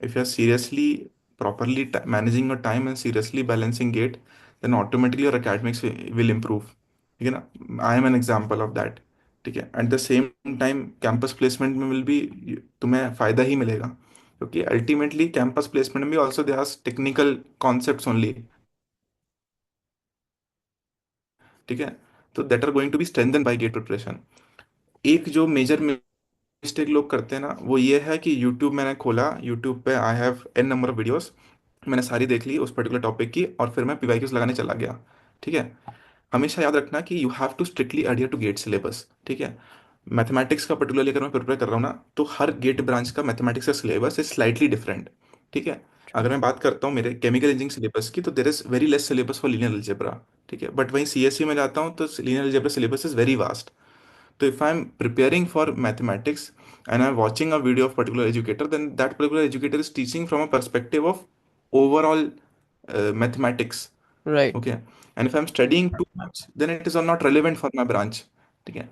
If you're seriously properly managing your time and seriously balancing it, then automatically your academics will improve। ठीक है ना, I am an example of that. ठीक है, at the same time campus placement में विल बी, तुम्हें फायदा ही मिलेगा, क्योंकि अल्टीमेटली कैंपस प्लेसमेंट में भी also they are technical concepts only. ठीक है। तो that are going to be strengthen by GATE preparation. एक जो मेजर मिस्टेक लोग करते हैं ना, वो ये है कि यूट्यूब मैंने खोला, यूट्यूब पे I have an number of videos, मैंने सारी देख ली उस पर्टिकुलर टॉपिक की, और फिर मैं पीवाईक्यूज लगाने चला गया। ठीक है। हमेशा याद रखना कि you have to strictly adhere to GATE syllabus. ठीक है। मैथमेटिक्स का पर्टिकुलरली अगर मैं प्रिपेयर कर रहा हूँ ना, तो हर गेट ब्रांच का मैथमेटिक्स का सिलेबस इज स्लाइटली डिफरेंट। ठीक है। अगर मैं बात करता हूँ मेरे केमिकल इंजीनियरिंग सिलेबस की, तो there is very less syllabus for linear algebra. ठीक है, बट वहीं सीएससी में जाता हूँ तो linear algebra syllabus is very vast. तो if I'm preparing for mathematics and I'm watching a video of particular educator, then that particular educator is teaching from a perspective of overall mathematics. Right. Okay. And if I'm studying too much, then it is not relevant for my branch. Okay.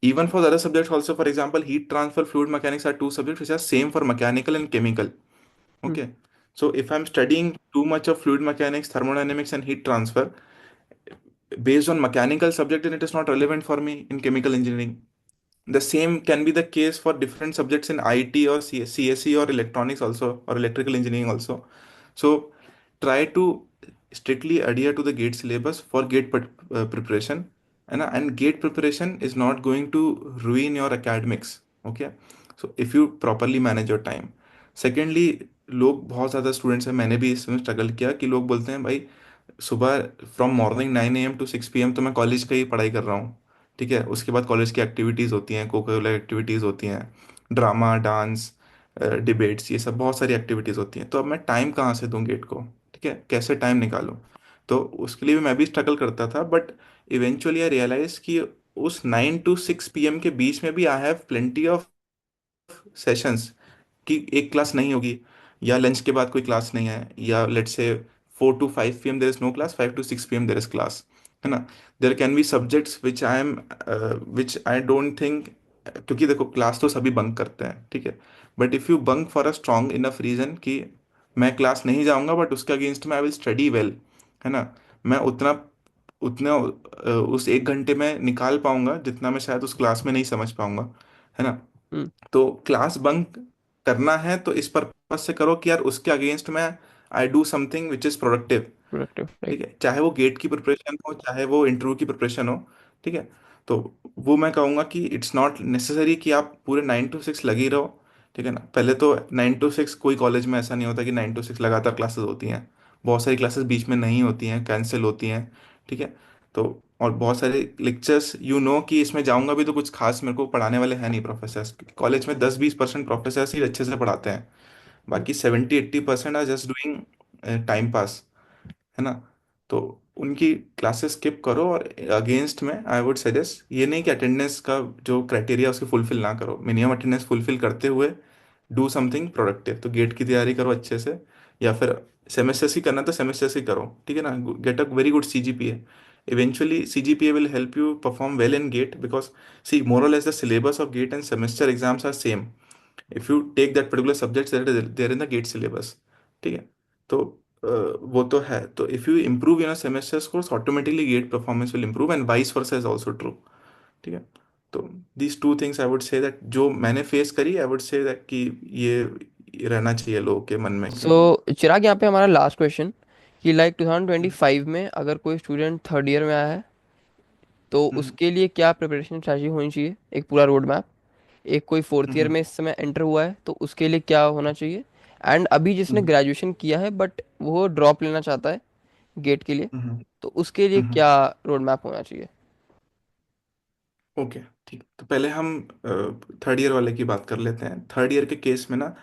Even for the other subjects also, for example, heat transfer, fluid mechanics are two subjects which are same for mechanical and chemical. Okay. So if I'm studying too much of fluid mechanics, thermodynamics, and heat transfer based on mechanical subject, then it is not relevant for me in chemical engineering. The same can be the case for different subjects in IT or CSE or electronics also, or electrical engineering also. So try to strictly adhere to the gate syllabus for preparation. And gate preparation is not going to ruin your academics. Okay. So if you properly manage your time. Secondly, लोग बहुत ज़्यादा students हैं, मैंने भी इसमें struggle किया कि लोग बोलते हैं भाई सुबह from morning 9 AM to 6 PM तो मैं कॉलेज का ही पढ़ाई कर रहा हूँ. ठीक है, उसके बाद कॉलेज की एक्टिविटीज़ होती हैं, को करिकुलर एक्टिविटीज़ होती हैं, ड्रामा, डांस, डिबेट्स, ये सब बहुत सारी एक्टिविटीज़ होती हैं. तो अब मैं टाइम कहाँ से दूँ गेट को? ठीक है, कैसे टाइम निकालूं? तो उसके लिए भी मैं भी स्ट्रगल करता था, बट इवेंचुअली आई रियलाइज कि उस 9 to 6 PM के बीच में भी I have plenty of sessions, कि एक क्लास नहीं होगी, या लंच के बाद कोई क्लास नहीं है, या let's say 4 to 5 PM there is no class, 5 to 6 PM there is class. है ना? There can be subjects which I don't think, क्योंकि देखो क्लास तो सभी बंक करते हैं, ठीक है, but if you bunk for a strong enough reason कि मैं क्लास नहीं जाऊंगा बट उसके अगेंस्ट में आई विल स्टडी वेल, है ना, मैं उतना उतना उस 1 घंटे में निकाल पाऊंगा जितना मैं शायद उस क्लास में नहीं समझ पाऊंगा. है ना? तो क्लास बंक करना है तो इस पर्पज से करो कि यार उसके अगेंस्ट में I do something which is productive. Productive. ठीक राइट. है, चाहे वो गेट की प्रिपरेशन हो, चाहे वो इंटरव्यू की प्रिपरेशन हो. ठीक है. तो वो मैं कहूँगा कि इट्स नॉट नेसेसरी कि आप पूरे 9 to 6 लगे रहो. ठीक है ना? पहले तो 9 to 6 कोई कॉलेज में ऐसा नहीं होता कि 9 to 6 लगातार क्लासेस होती हैं. बहुत सारी क्लासेस बीच में नहीं होती हैं, कैंसिल होती हैं. ठीक है. तो और बहुत सारे लेक्चर्स कि इसमें जाऊंगा भी तो कुछ खास मेरे को पढ़ाने वाले हैं नहीं प्रोफेसर्स. कॉलेज में 10-20% प्रोफेसर्स ही अच्छे से पढ़ाते हैं, बाकी 70-80% are just doing time pass. है ना? तो उनकी क्लासेस स्किप करो. और अगेंस्ट में आई वुड सजेस्ट ये नहीं कि अटेंडेंस का जो क्राइटेरिया उसके फुलफिल ना करो, मिनिमम अटेंडेंस फुलफिल करते हुए डू समथिंग प्रोडक्टिव. तो गेट की तैयारी करो अच्छे से, या फिर सेमेस्टर्स की करना तो सेमेस्टर्स ही करो. ठीक है ना? Get a very good CGPA. Eventually CGPA will help you perform well in GATE, because see, more or less the syllabus of GATE and semester exams are same. If you take that particular subjects that are there in the GATE syllabus. ठीक है. तो वो तो है. तो if you improve in semester course, automatically gate performance will improve, and vice versa is also true. ठीक है. तो these two things I would say that जो मैंने फेस करी, आई वुड से दैट कि ये रहना चाहिए लोगों के मन में कि. सो चिराग, यहाँ पे हमारा लास्ट क्वेश्चन कि लाइक हम्म. 2025 में अगर कोई स्टूडेंट थर्ड ईयर में आया है तो हम्म. उसके लिए क्या प्रिपरेशन स्ट्रैटेजी होनी चाहिए, एक पूरा रोड मैप. एक कोई फोर्थ ईयर हम्म. में इस समय एंटर हुआ है तो उसके लिए क्या होना चाहिए. एंड अभी जिसने हम्म. ग्रेजुएशन किया है बट वो ड्रॉप लेना चाहता है गेट के लिए, हम्म. तो उसके लिए हम्म. क्या रोड मैप होना चाहिए. ओके, ठीक. तो पहले हम थर्ड ईयर वाले की बात कर लेते हैं. थर्ड ईयर के केस में ना,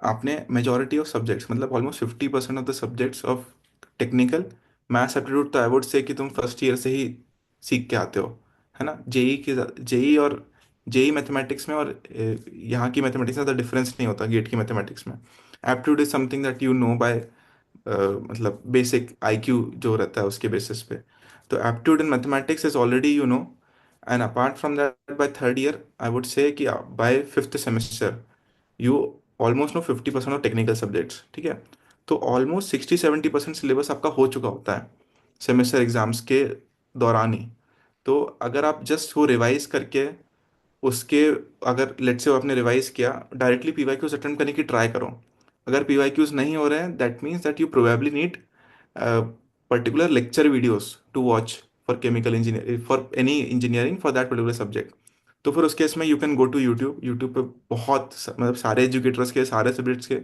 आपने मेजोरिटी ऑफ सब्जेक्ट्स, मतलब almost 50% of the subjects of technical maths aptitude, तो आई वुड से कि तुम फर्स्ट ईयर से ही सीख के आते हो. है ना? जेई और जेई मैथमेटिक्स में और यहाँ की मैथमेटिक्स में ज़्यादा डिफरेंस नहीं होता गेट की मैथमेटिक्स में. Aptitude is something that you know by, मतलब बेसिक आईक्यू जो रहता है उसके बेसिस पे. तो aptitude in mathematics is already you know. And apart from that, by third year I would say कि by fifth semester you almost know 50% of technical subjects. ठीक है. तो ऑलमोस्ट 60-70% सिलेबस आपका हो चुका होता है सेमेस्टर एग्जाम्स के दौरान ही. तो अगर आप जस्ट वो रिवाइज करके उसके, अगर लेट्स से आपने रिवाइज किया, डायरेक्टली पीवाईक्यूज अटेम्प्ट करने की ट्राई करो. अगर पीवाईक्यूज नहीं हो रहे हैं, that means that you probably need particular lecture videos to watch for chemical engineer, for any engineering for that particular subject. तो फिर उस केस में you can go to YouTube. YouTube पे मतलब सारे एजुकेटर्स के सारे सब्जेक्ट्स के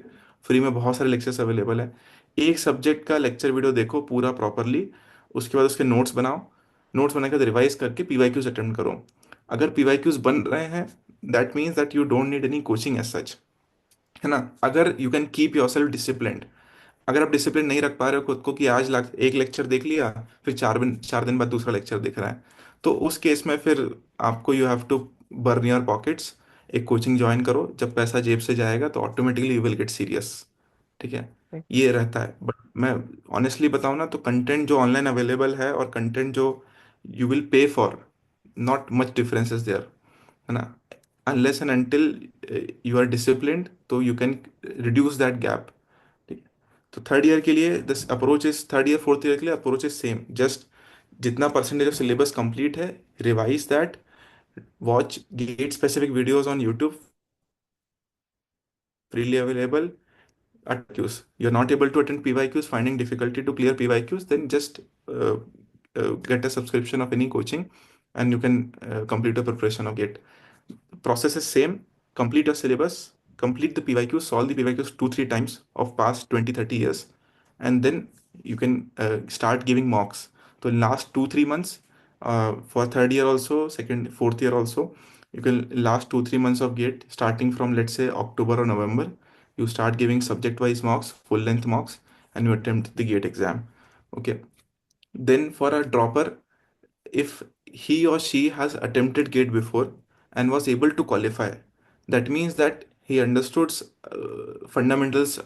फ्री में बहुत सारे लेक्चर्स अवेलेबल है. एक सब्जेक्ट का लेक्चर वीडियो देखो पूरा प्रॉपरली, उसके बाद उसके नोट्स बनाओ. नोट्स बना के रिवाइज करके पीवाईक्यूज अटेम्प्ट करो. अगर पीवाईक्यूज बन रहे हैं, that means that you don't need any coaching as such. है ना? अगर you can keep your self disciplined, अगर आप डिसिप्लिन नहीं रख पा रहे हो खुद को कि आज एक लेक्चर देख लिया, फिर 4 दिन बाद दूसरा लेक्चर देख रहा है, तो उस केस में फिर आपको you have to burn your pockets. एक कोचिंग ज्वाइन करो, जब पैसा जेब से जाएगा तो automatically you will get serious. ठीक है, ये रहता है। बट मैं ऑनेस्टली बताऊं ना, तो कंटेंट जो ऑनलाइन अवेलेबल है और कंटेंट जो you will pay for, not much differences there, है ना। Unless and until you are disciplined, तो you can reduce that gap. ठीक है, तो थर्ड ईयर के लिए this approach is, third year fourth year के लिए अप्रोच इज सेम। जस्ट जितना परसेंटेज ऑफ सिलेबस कंप्लीट है, revise that, watch GATE specific videos on YouTube, freely available at PYQs. You're not able to attend PYQs, finding difficulty to clear PYQs, then just get a subscription of any coaching and you can complete the preparation of GATE. Process is same. Complete your syllabus, complete the PYQs, solve the PYQs 2 3 times of past 20 30 years, and then you can start giving mocks. So in last 2 3 months, for third year also, second fourth year also, you can last 2 3 months of GATE, starting from let's say October or November, you start giving subject wise mocks, full length mocks, and you attempt the GATE exam. Okay, then for a dropper, if he or she has attempted GATE before and was able to qualify, that means that he understood fundamentals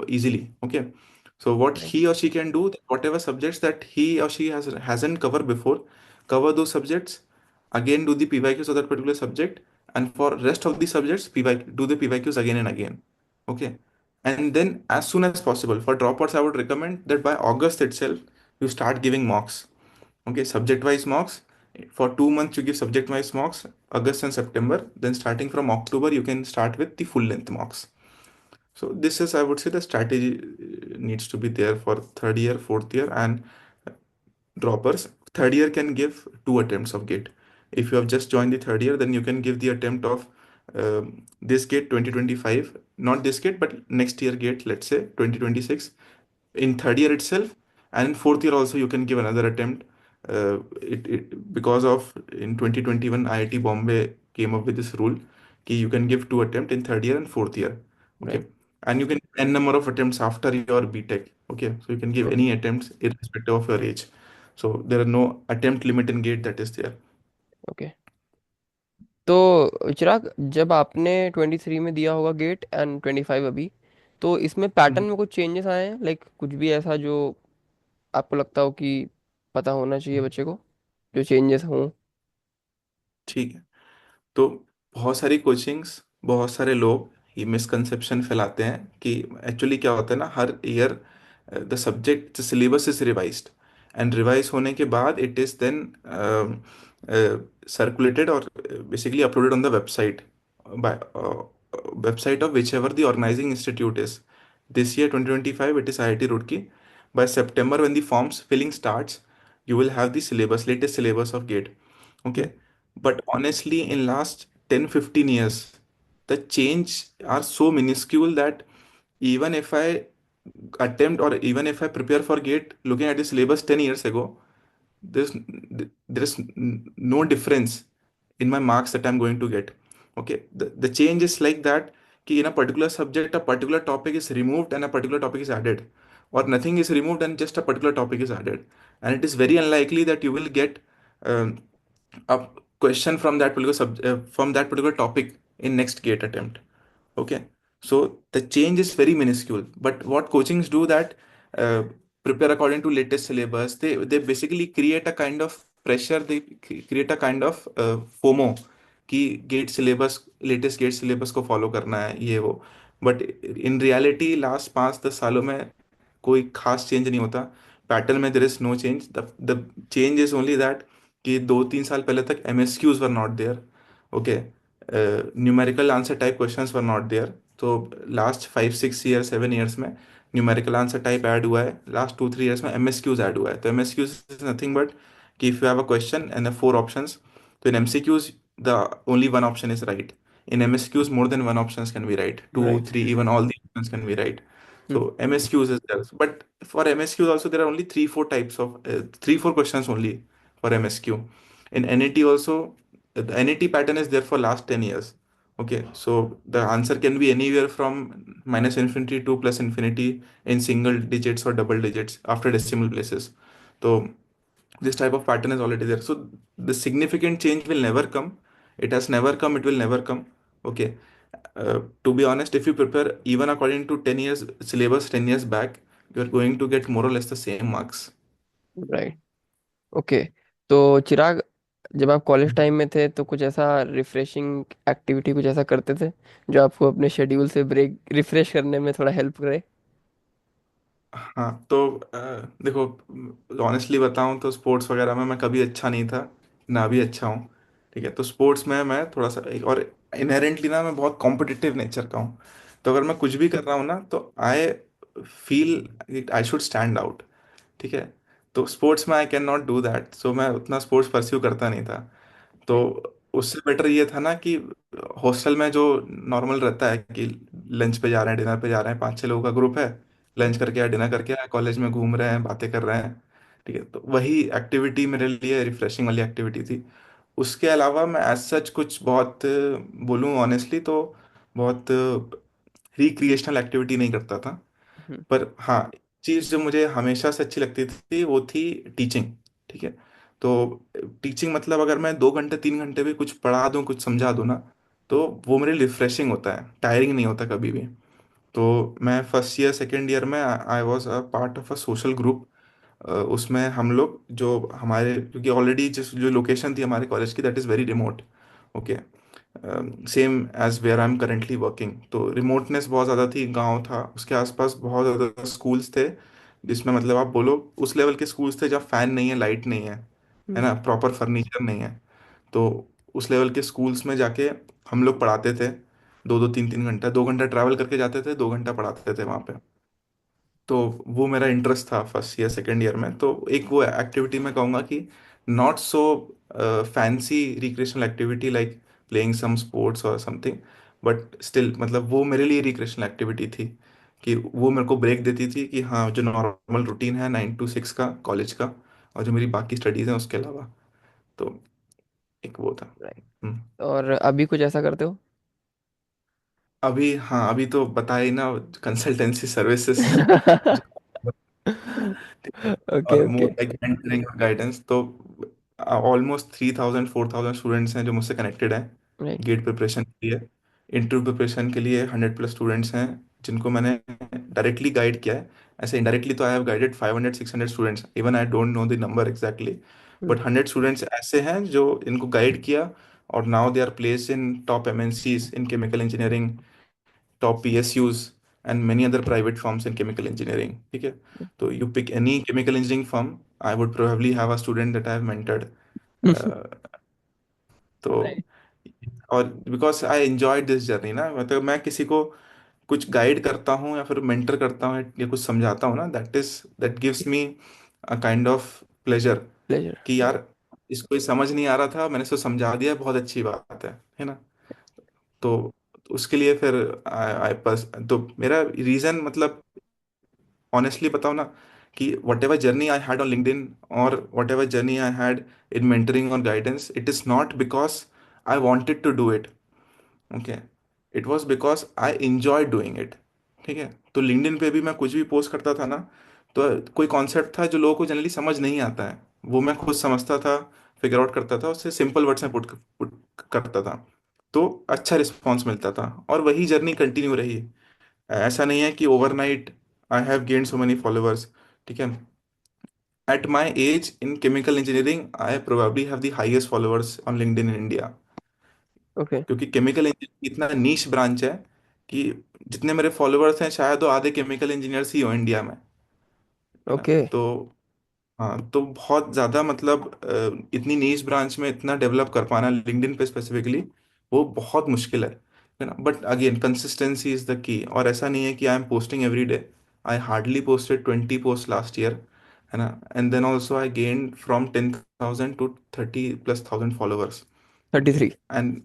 easily. Okay, so what Right. he or she can do, whatever subjects that he or she hasn't covered before, cover those subjects, again do the PYQs of that particular subject, and for rest of the subjects, PYQ, do the PYQs again and again. Okay, and then as soon as possible for dropouts, I would recommend that by August itself you start giving mocks. Okay, subject wise mocks. For 2 months, you give subject wise mocks, August and September. Then, starting from October, you can start with the full length mocks. So, this is, I would say, the strategy needs to be there for third year, fourth year, and droppers. Third year can give 2 attempts of GATE. If you have just joined the third year, then you can give the attempt of this GATE 2025, not this GATE, but next year GATE, let's say 2026, in third year itself, and in fourth year also you can give another attempt. Because of in 2021 IIT Bombay came up with this rule कि you can give 2 attempts in third year and fourth year. Okay, Right. and you can n number of attempts after your BTech. Okay, so you can give Okay. any attempts irrespective of your age. So there are no attempt limit in GATE that is there. Okay. तो चिराग, जब आपने 23 में दिया होगा gate and 25 अभी, तो इसमें pattern हम्म, में कुछ चेंजेस आए हैं, लाइक कुछ भी ऐसा जो आपको लगता हो कि पता होना चाहिए बच्चे को, जो चेंजेस हों? ठीक है। तो बहुत सारी कोचिंग्स, बहुत सारे लोग ये मिसकंसेप्शन फैलाते हैं कि एक्चुअली क्या होता है ना, हर year the subject syllabus is revised, and revise होने के बाद इट इज देन सर्कुलेटेड और basically uploaded on the website, by website of whichever the organizing institute is. This year 2025 it is IIT Roorkee. By September when the forms filling starts, you will have the syllabus, latest syllabus of GATE. Okay, but honestly in last 10 15 years the change are so minuscule that even if I attempt or even if I prepare for GATE looking at the syllabus 10 years ago, there's there's no difference in my marks that I'm going to get. Okay, the change is like that कि in a particular subject a particular topic is removed and a particular topic is added, or nothing is removed and just a particular topic is added, and it is very unlikely that you will get um, a question from that particular from that particular topic in next GATE attempt. Okay, so the change is very minuscule. But what coachings do that uh, prepare according to latest syllabus. They basically create a kind of pressure. They create a kind of FOMO कि GATE syllabus, latest GATE syllabus को follow करना है ये वो। But in reality last 5 10 सालों में कोई खास चेंज नहीं होता। पैटर्न में there is no change. The change is only that कि 2 3 साल पहले तक MSQs were not there. Okay, numerical answer type questions were not there. तो लास्ट 5 6 years 7 years में न्यूमेरिकल आंसर टाइप ऐड हुआ है, लास्ट 2 3 years में MSQs ऐड हुआ है। तो MSQs इज नथिंग बट कि if you have a question and 4 options, तो इन MCQs the only one option is right. In MSQs more than one options can be right, two right. three, even all the options can be right. So hmm. MSQs is there, but for MSQs also there are only 3 4 types of 3 4 questions only for MSQ. In NAT also, the NAT pattern is there for last 10 years. Okay, so the answer can be anywhere from minus infinity to plus infinity in single digits or double digits after decimal places. So this type of pattern is already there. So the significant change will never come. It has never come, it will never come. Okay. To be honest, if you prepare even according to 10 years syllabus 10 years back, you're going to get more or less the same marks. Right. Okay. तो चिराग, जब आप college time में थे तो कुछ ऐसा refreshing activity कुछ ऐसा करते थे जो आपको अपने शेड्यूल से ब्रेक रिफ्रेश करने में थोड़ा हेल्प करे? हाँ, तो देखो, ऑनेस्टली बताऊं तो स्पोर्ट्स वगैरह में मैं कभी अच्छा नहीं था, ना अभी अच्छा हूँ। ठीक है, तो स्पोर्ट्स में मैं थोड़ा सा और इनहेरेंटली ना मैं बहुत कॉम्पिटिटिव नेचर का हूँ। तो अगर मैं कुछ भी कर रहा हूँ ना, तो I feel I should stand out. ठीक है, तो स्पोर्ट्स में I can not do that, so मैं उतना स्पोर्ट्स परस्यू करता नहीं था। तो उससे बेटर ये था ना कि हॉस्टल में जो नॉर्मल रहता है कि लंच पे जा रहे हैं, डिनर पे जा रहे हैं, 5-6 लोगों का ग्रुप है, लंच करके या डिनर करके आए, कॉलेज में घूम रहे हैं, बातें कर रहे हैं। ठीक है, तो वही एक्टिविटी मेरे लिए रिफ्रेशिंग वाली एक्टिविटी थी। उसके अलावा मैं एज सच कुछ बहुत बोलूँ ऑनेस्टली तो बहुत रिक्रिएशनल एक्टिविटी नहीं करता था। हम्म। पर हाँ, चीज़ जो मुझे हमेशा से अच्छी लगती थी वो थी टीचिंग। ठीक है, तो टीचिंग मतलब अगर मैं 2 घंटे 3 घंटे भी कुछ पढ़ा दूँ, कुछ समझा दूँ ना, तो वो मेरे लिए रिफ्रेशिंग होता है, टायरिंग नहीं होता कभी भी। तो मैं फर्स्ट ईयर सेकेंड ईयर में I was a part of a social group. उसमें हम लोग जो हमारे, क्योंकि ऑलरेडी जिस जो लोकेशन थी हमारे कॉलेज की, that is very remote. Okay, same as where I am currently working. तो रिमोटनेस बहुत ज़्यादा थी, गांव था, उसके आसपास बहुत ज़्यादा स्कूल्स थे, जिसमें मतलब आप बोलो उस लेवल के स्कूल्स थे जहाँ फैन नहीं है, लाइट नहीं है हम्म। ना, प्रॉपर फर्नीचर नहीं है। तो उस लेवल के स्कूल्स में जाके हम लोग पढ़ाते थे, 2-2 3-3 घंटा, 2 घंटा ट्रैवल करके जाते थे, 2 घंटा पढ़ाते थे वहाँ पे। तो वो मेरा इंटरेस्ट था फर्स्ट ईयर सेकेंड ईयर में। तो एक वो एक्टिविटी मैं कहूँगा कि not so fancy recreational activity like playing some sports और समथिंग, बट स्टिल मतलब वो मेरे लिए रिक्रेशनल एक्टिविटी थी, कि वो मेरे को ब्रेक देती थी कि हाँ, जो नॉर्मल रूटीन है 9 to 6 का कॉलेज का, और जो मेरी बाकी स्टडीज़ हैं उसके अलावा। तो एक वो था। राइट। हम्म। और अभी कुछ ऐसा करते हो? अभी हाँ, अभी तो बताया ही ना, कंसल्टेंसी सर्विसेज ओके और मोर ओके। लाइक मेंटरिंग और गाइडेंस। तो ऑलमोस्ट 3000 4000 स्टूडेंट्स हैं जो मुझसे कनेक्टेड हैं राइट। गेट प्रिपरेशन के लिए। इंटरव्यू प्रिपरेशन के लिए 100+ स्टूडेंट्स हैं जिनको मैंने डायरेक्टली गाइड किया है। ऐसे इनडायरेक्टली तो I have guided 500 600 students, even I don't know the number exactly, hmm. But 100 students ऐसे हैं जो इनको गाइड किया, और now they are place in top MNCs in chemical engineering, top PSUs, and many other private firms in chemical engineering. ठीक है, तो you pick any chemical engineering firm, I would probably have a student that I have mentored. तो right. और because I enjoyed this journey ना, मतलब मैं किसी को कुछ गाइड करता हूँ या फिर मेंटर करता हूँ या कुछ समझाता हूँ ना, that gives me a kind of pleasure, pleasure. कि राइट। यार इसको ये समझ नहीं आ रहा था, मैंने इसको समझा दिया, बहुत अच्छी बात है ना। तो उसके लिए फिर आई बस, तो मेरा रीजन मतलब ऑनेस्टली बताओ ना, कि whatever journey I had on LinkedIn और whatever journey I had in mentoring और guidance, it is not because I wanted to do it. Okay, it was because I enjoy doing it. ठीक है, तो LinkedIn पे भी मैं कुछ भी पोस्ट करता था ना, तो कोई कॉन्सेप्ट था जो लोगों को जनरली समझ नहीं आता है, वो मैं खुद समझता था, फिगर आउट करता था, उससे सिंपल वर्ड्स में पुट करता था, तो अच्छा रिस्पॉन्स मिलता था, और वही जर्नी कंटिन्यू रही। ऐसा नहीं है कि overnight I have gained so many followers. ठीक है, at my age in chemical engineering I probably have the highest followers on LinkedIn in India. Okay क्योंकि केमिकल इंजीनियरिंग इतना नीश ब्रांच है कि जितने मेरे फॉलोअर्स हैं शायद वो आधे केमिकल इंजीनियर्स ही हो इंडिया में, है ना। ओके। तो हाँ, तो बहुत ज़्यादा मतलब इतनी नीश ब्रांच में इतना डेवलप कर पाना लिंक्डइन पे स्पेसिफिकली, वो बहुत मुश्किल है ना। But again consistency is the key, और ऐसा नहीं है कि I am posting every day. I hardly posted 20 post last year, है ना। And then also I gain from 10,000 to 30+ thousand followers. 33। And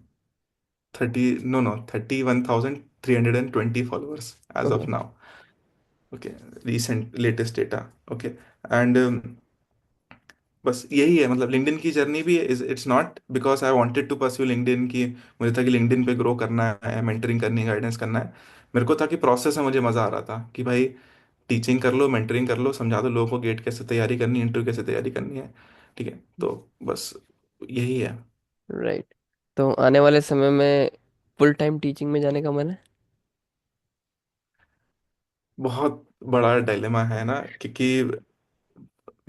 30, no, no, 31,320 followers as okay. of now. Okay, recent latest data. Okay, and बस यही है, मतलब LinkedIn की journey भी is it's not because I wanted to pursue LinkedIn की, मुझे था कि लिंक्डइन पे ग्रो करना है, मेंटरिंग करनी है, गाइडेंस करना है। मेरे को था कि प्रोसेस में मुझे मजा आ रहा था कि भाई टीचिंग कर लो, मेंटरिंग कर लो, समझा दो लोगों को गेट कैसे तैयारी करनी है, इंटरव्यू कैसे तैयारी करनी है। ठीक है, तो बस यही है। राइट। तो आने वाले समय में फुल टाइम टीचिंग में जाने का मन है? बहुत बड़ा डायलेमा है ना, क्योंकि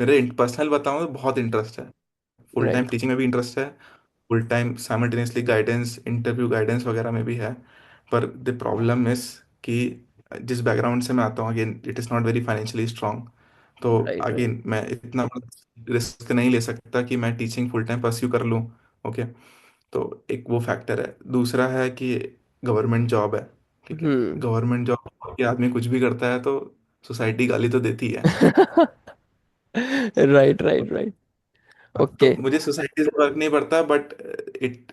मेरे पर्सनल बताऊं तो बहुत इंटरेस्ट है, फुल टाइम राइट। टीचिंग में भी इंटरेस्ट है, full time simultaneously guidance, interview guidance वगैरह में भी है। पर द प्रॉब्लम इज कि जिस बैकग्राउंड से मैं आता हूँ, again it is not very financially strong. तो राइट। राइट। अगेन मैं इतना रिस्क नहीं ले सकता कि मैं टीचिंग फुल टाइम परस्यू कर लूँ। ओके, तो एक वो फैक्टर है। दूसरा है कि गवर्नमेंट जॉब है। ठीक है, हम्म। गवर्नमेंट जॉब के आदमी कुछ भी करता है तो सोसाइटी गाली तो देती है। राइट। राइट। राइट। तो ओके। मुझे सोसाइटी से फर्क नहीं पड़ता, बट इट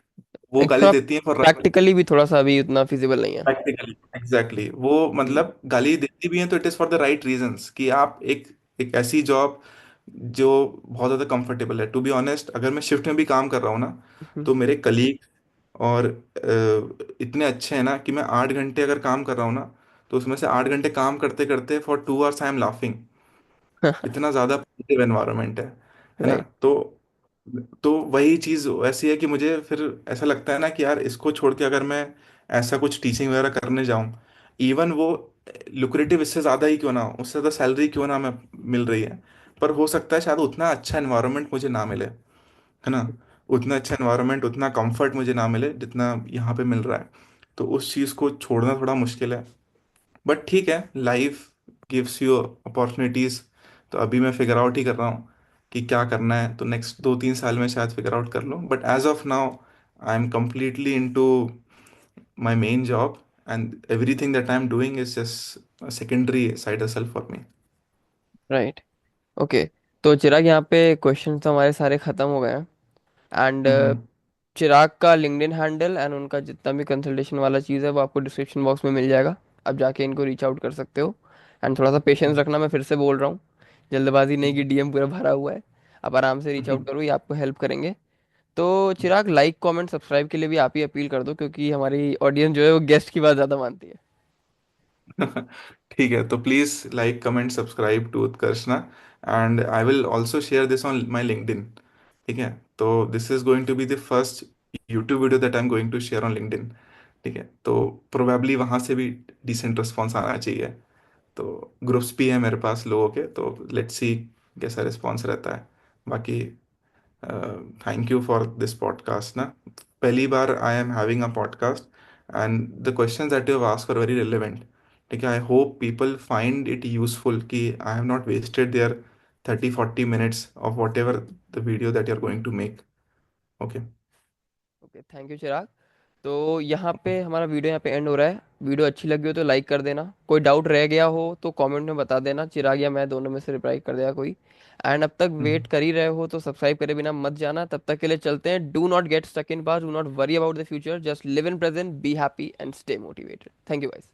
वो गाली थोड़ा देती है फॉर राइट। प्रैक्टिकली भी थोड़ा सा अभी उतना फिजिबल नहीं है। प्रैक्टिकली एग्जैक्टली वो, हम्म। मतलब गाली देती भी हैं तो it is for the right reasons, कि आप एक एक ऐसी जॉब जो बहुत ज़्यादा कंफर्टेबल है। टू बी ऑनेस्ट, अगर मैं शिफ्ट में भी काम कर रहा हूँ ना, हम्म। तो मेरे कलीग और इतने अच्छे हैं ना कि मैं 8 घंटे अगर काम कर रहा हूँ ना, तो उसमें से 8 घंटे काम करते करते for 2 hours I am laughing. इतना ज़्यादा पॉजिटिव एनवायरनमेंट है ना। राइट। तो वही चीज़ ऐसी है कि मुझे फिर ऐसा लगता है ना कि यार इसको छोड़ के अगर मैं ऐसा कुछ टीचिंग वगैरह करने जाऊं, इवन वो लुक्रेटिव इससे ज़्यादा ही क्यों ना हो, उससे ज़्यादा सैलरी क्यों ना मैं मिल रही है, पर हो सकता है शायद उतना अच्छा एनवायरनमेंट मुझे ना मिले, है ना। उतना अच्छा एनवायरनमेंट, उतना कंफर्ट मुझे ना मिले जितना यहाँ पे मिल रहा है। तो उस चीज़ को छोड़ना थोड़ा मुश्किल है। बट ठीक है, लाइफ गिव्स यू अपॉर्चुनिटीज। तो अभी मैं फिगर आउट ही कर रहा हूँ कि क्या करना है, तो नेक्स्ट 2-3 साल में शायद फिगर आउट कर लूँ, but as of now I am completely into my main job, and everything that I'm doing is just a secondary side hustle for me. Right. Okay. तो चिराग, यहाँ पे क्वेश्चन तो हमारे सारे खत्म हो गए हैं। एंड हम्म। चिराग का लिंक्डइन हैंडल एंड उनका जितना भी कंसल्टेशन वाला चीज़ है वो आपको डिस्क्रिप्शन बॉक्स में मिल जाएगा। आप जाके इनको रीच आउट कर सकते हो। एंड थोड़ा सा पेशेंस रखना, मैं फिर से बोल रहा हूँ। जल्दबाजी नहीं कि डीएम पूरा भरा हुआ है। आप आराम से रीच आउट करो, ये आपको हेल्प करेंगे। तो चिराग, लाइक कमेंट सब्सक्राइब के लिए भी आप ही अपील कर दो, क्योंकि हमारी ऑडियंस जो है वो गेस्ट की बात ज़्यादा मानती है। ठीक है, तो please like comment subscribe to Utkarshana, and I will also share this on my LinkedIn. ठीक है, तो this is going to be the first YouTube video that I am going to share on LinkedIn. ठीक है, तो probably वहाँ से भी decent response आना चाहिए। तो ग्रुप्स भी हैं मेरे पास लोगों के, तो लेट्स सी कैसा रिस्पॉन्स रहता है। बाकी thank you for this podcast ना, पहली बार I am having a podcast, and the questions that you have asked are very relevant. ठीक है, I hope people find it useful, कि I have not wasted their 30-40 minutes of whatever the video that you are going to make. Okay. Okay, thank you Chirag. तो यहाँ पे हमारा video यहाँ पे and हो रहा है। वीडियो अच्छी लगी हो तो लाइक कर देना, कोई डाउट रह गया हो तो कमेंट में बता देना, चिराग या मैं दोनों में से रिप्लाई कर देगा कोई। एंड अब तक वेट कर ही रहे हो तो सब्सक्राइब करे बिना मत जाना। तब तक के लिए चलते हैं। Do not get stuck in past, do not worry about the future, just live in present, be happy and stay motivated. Thank you guys.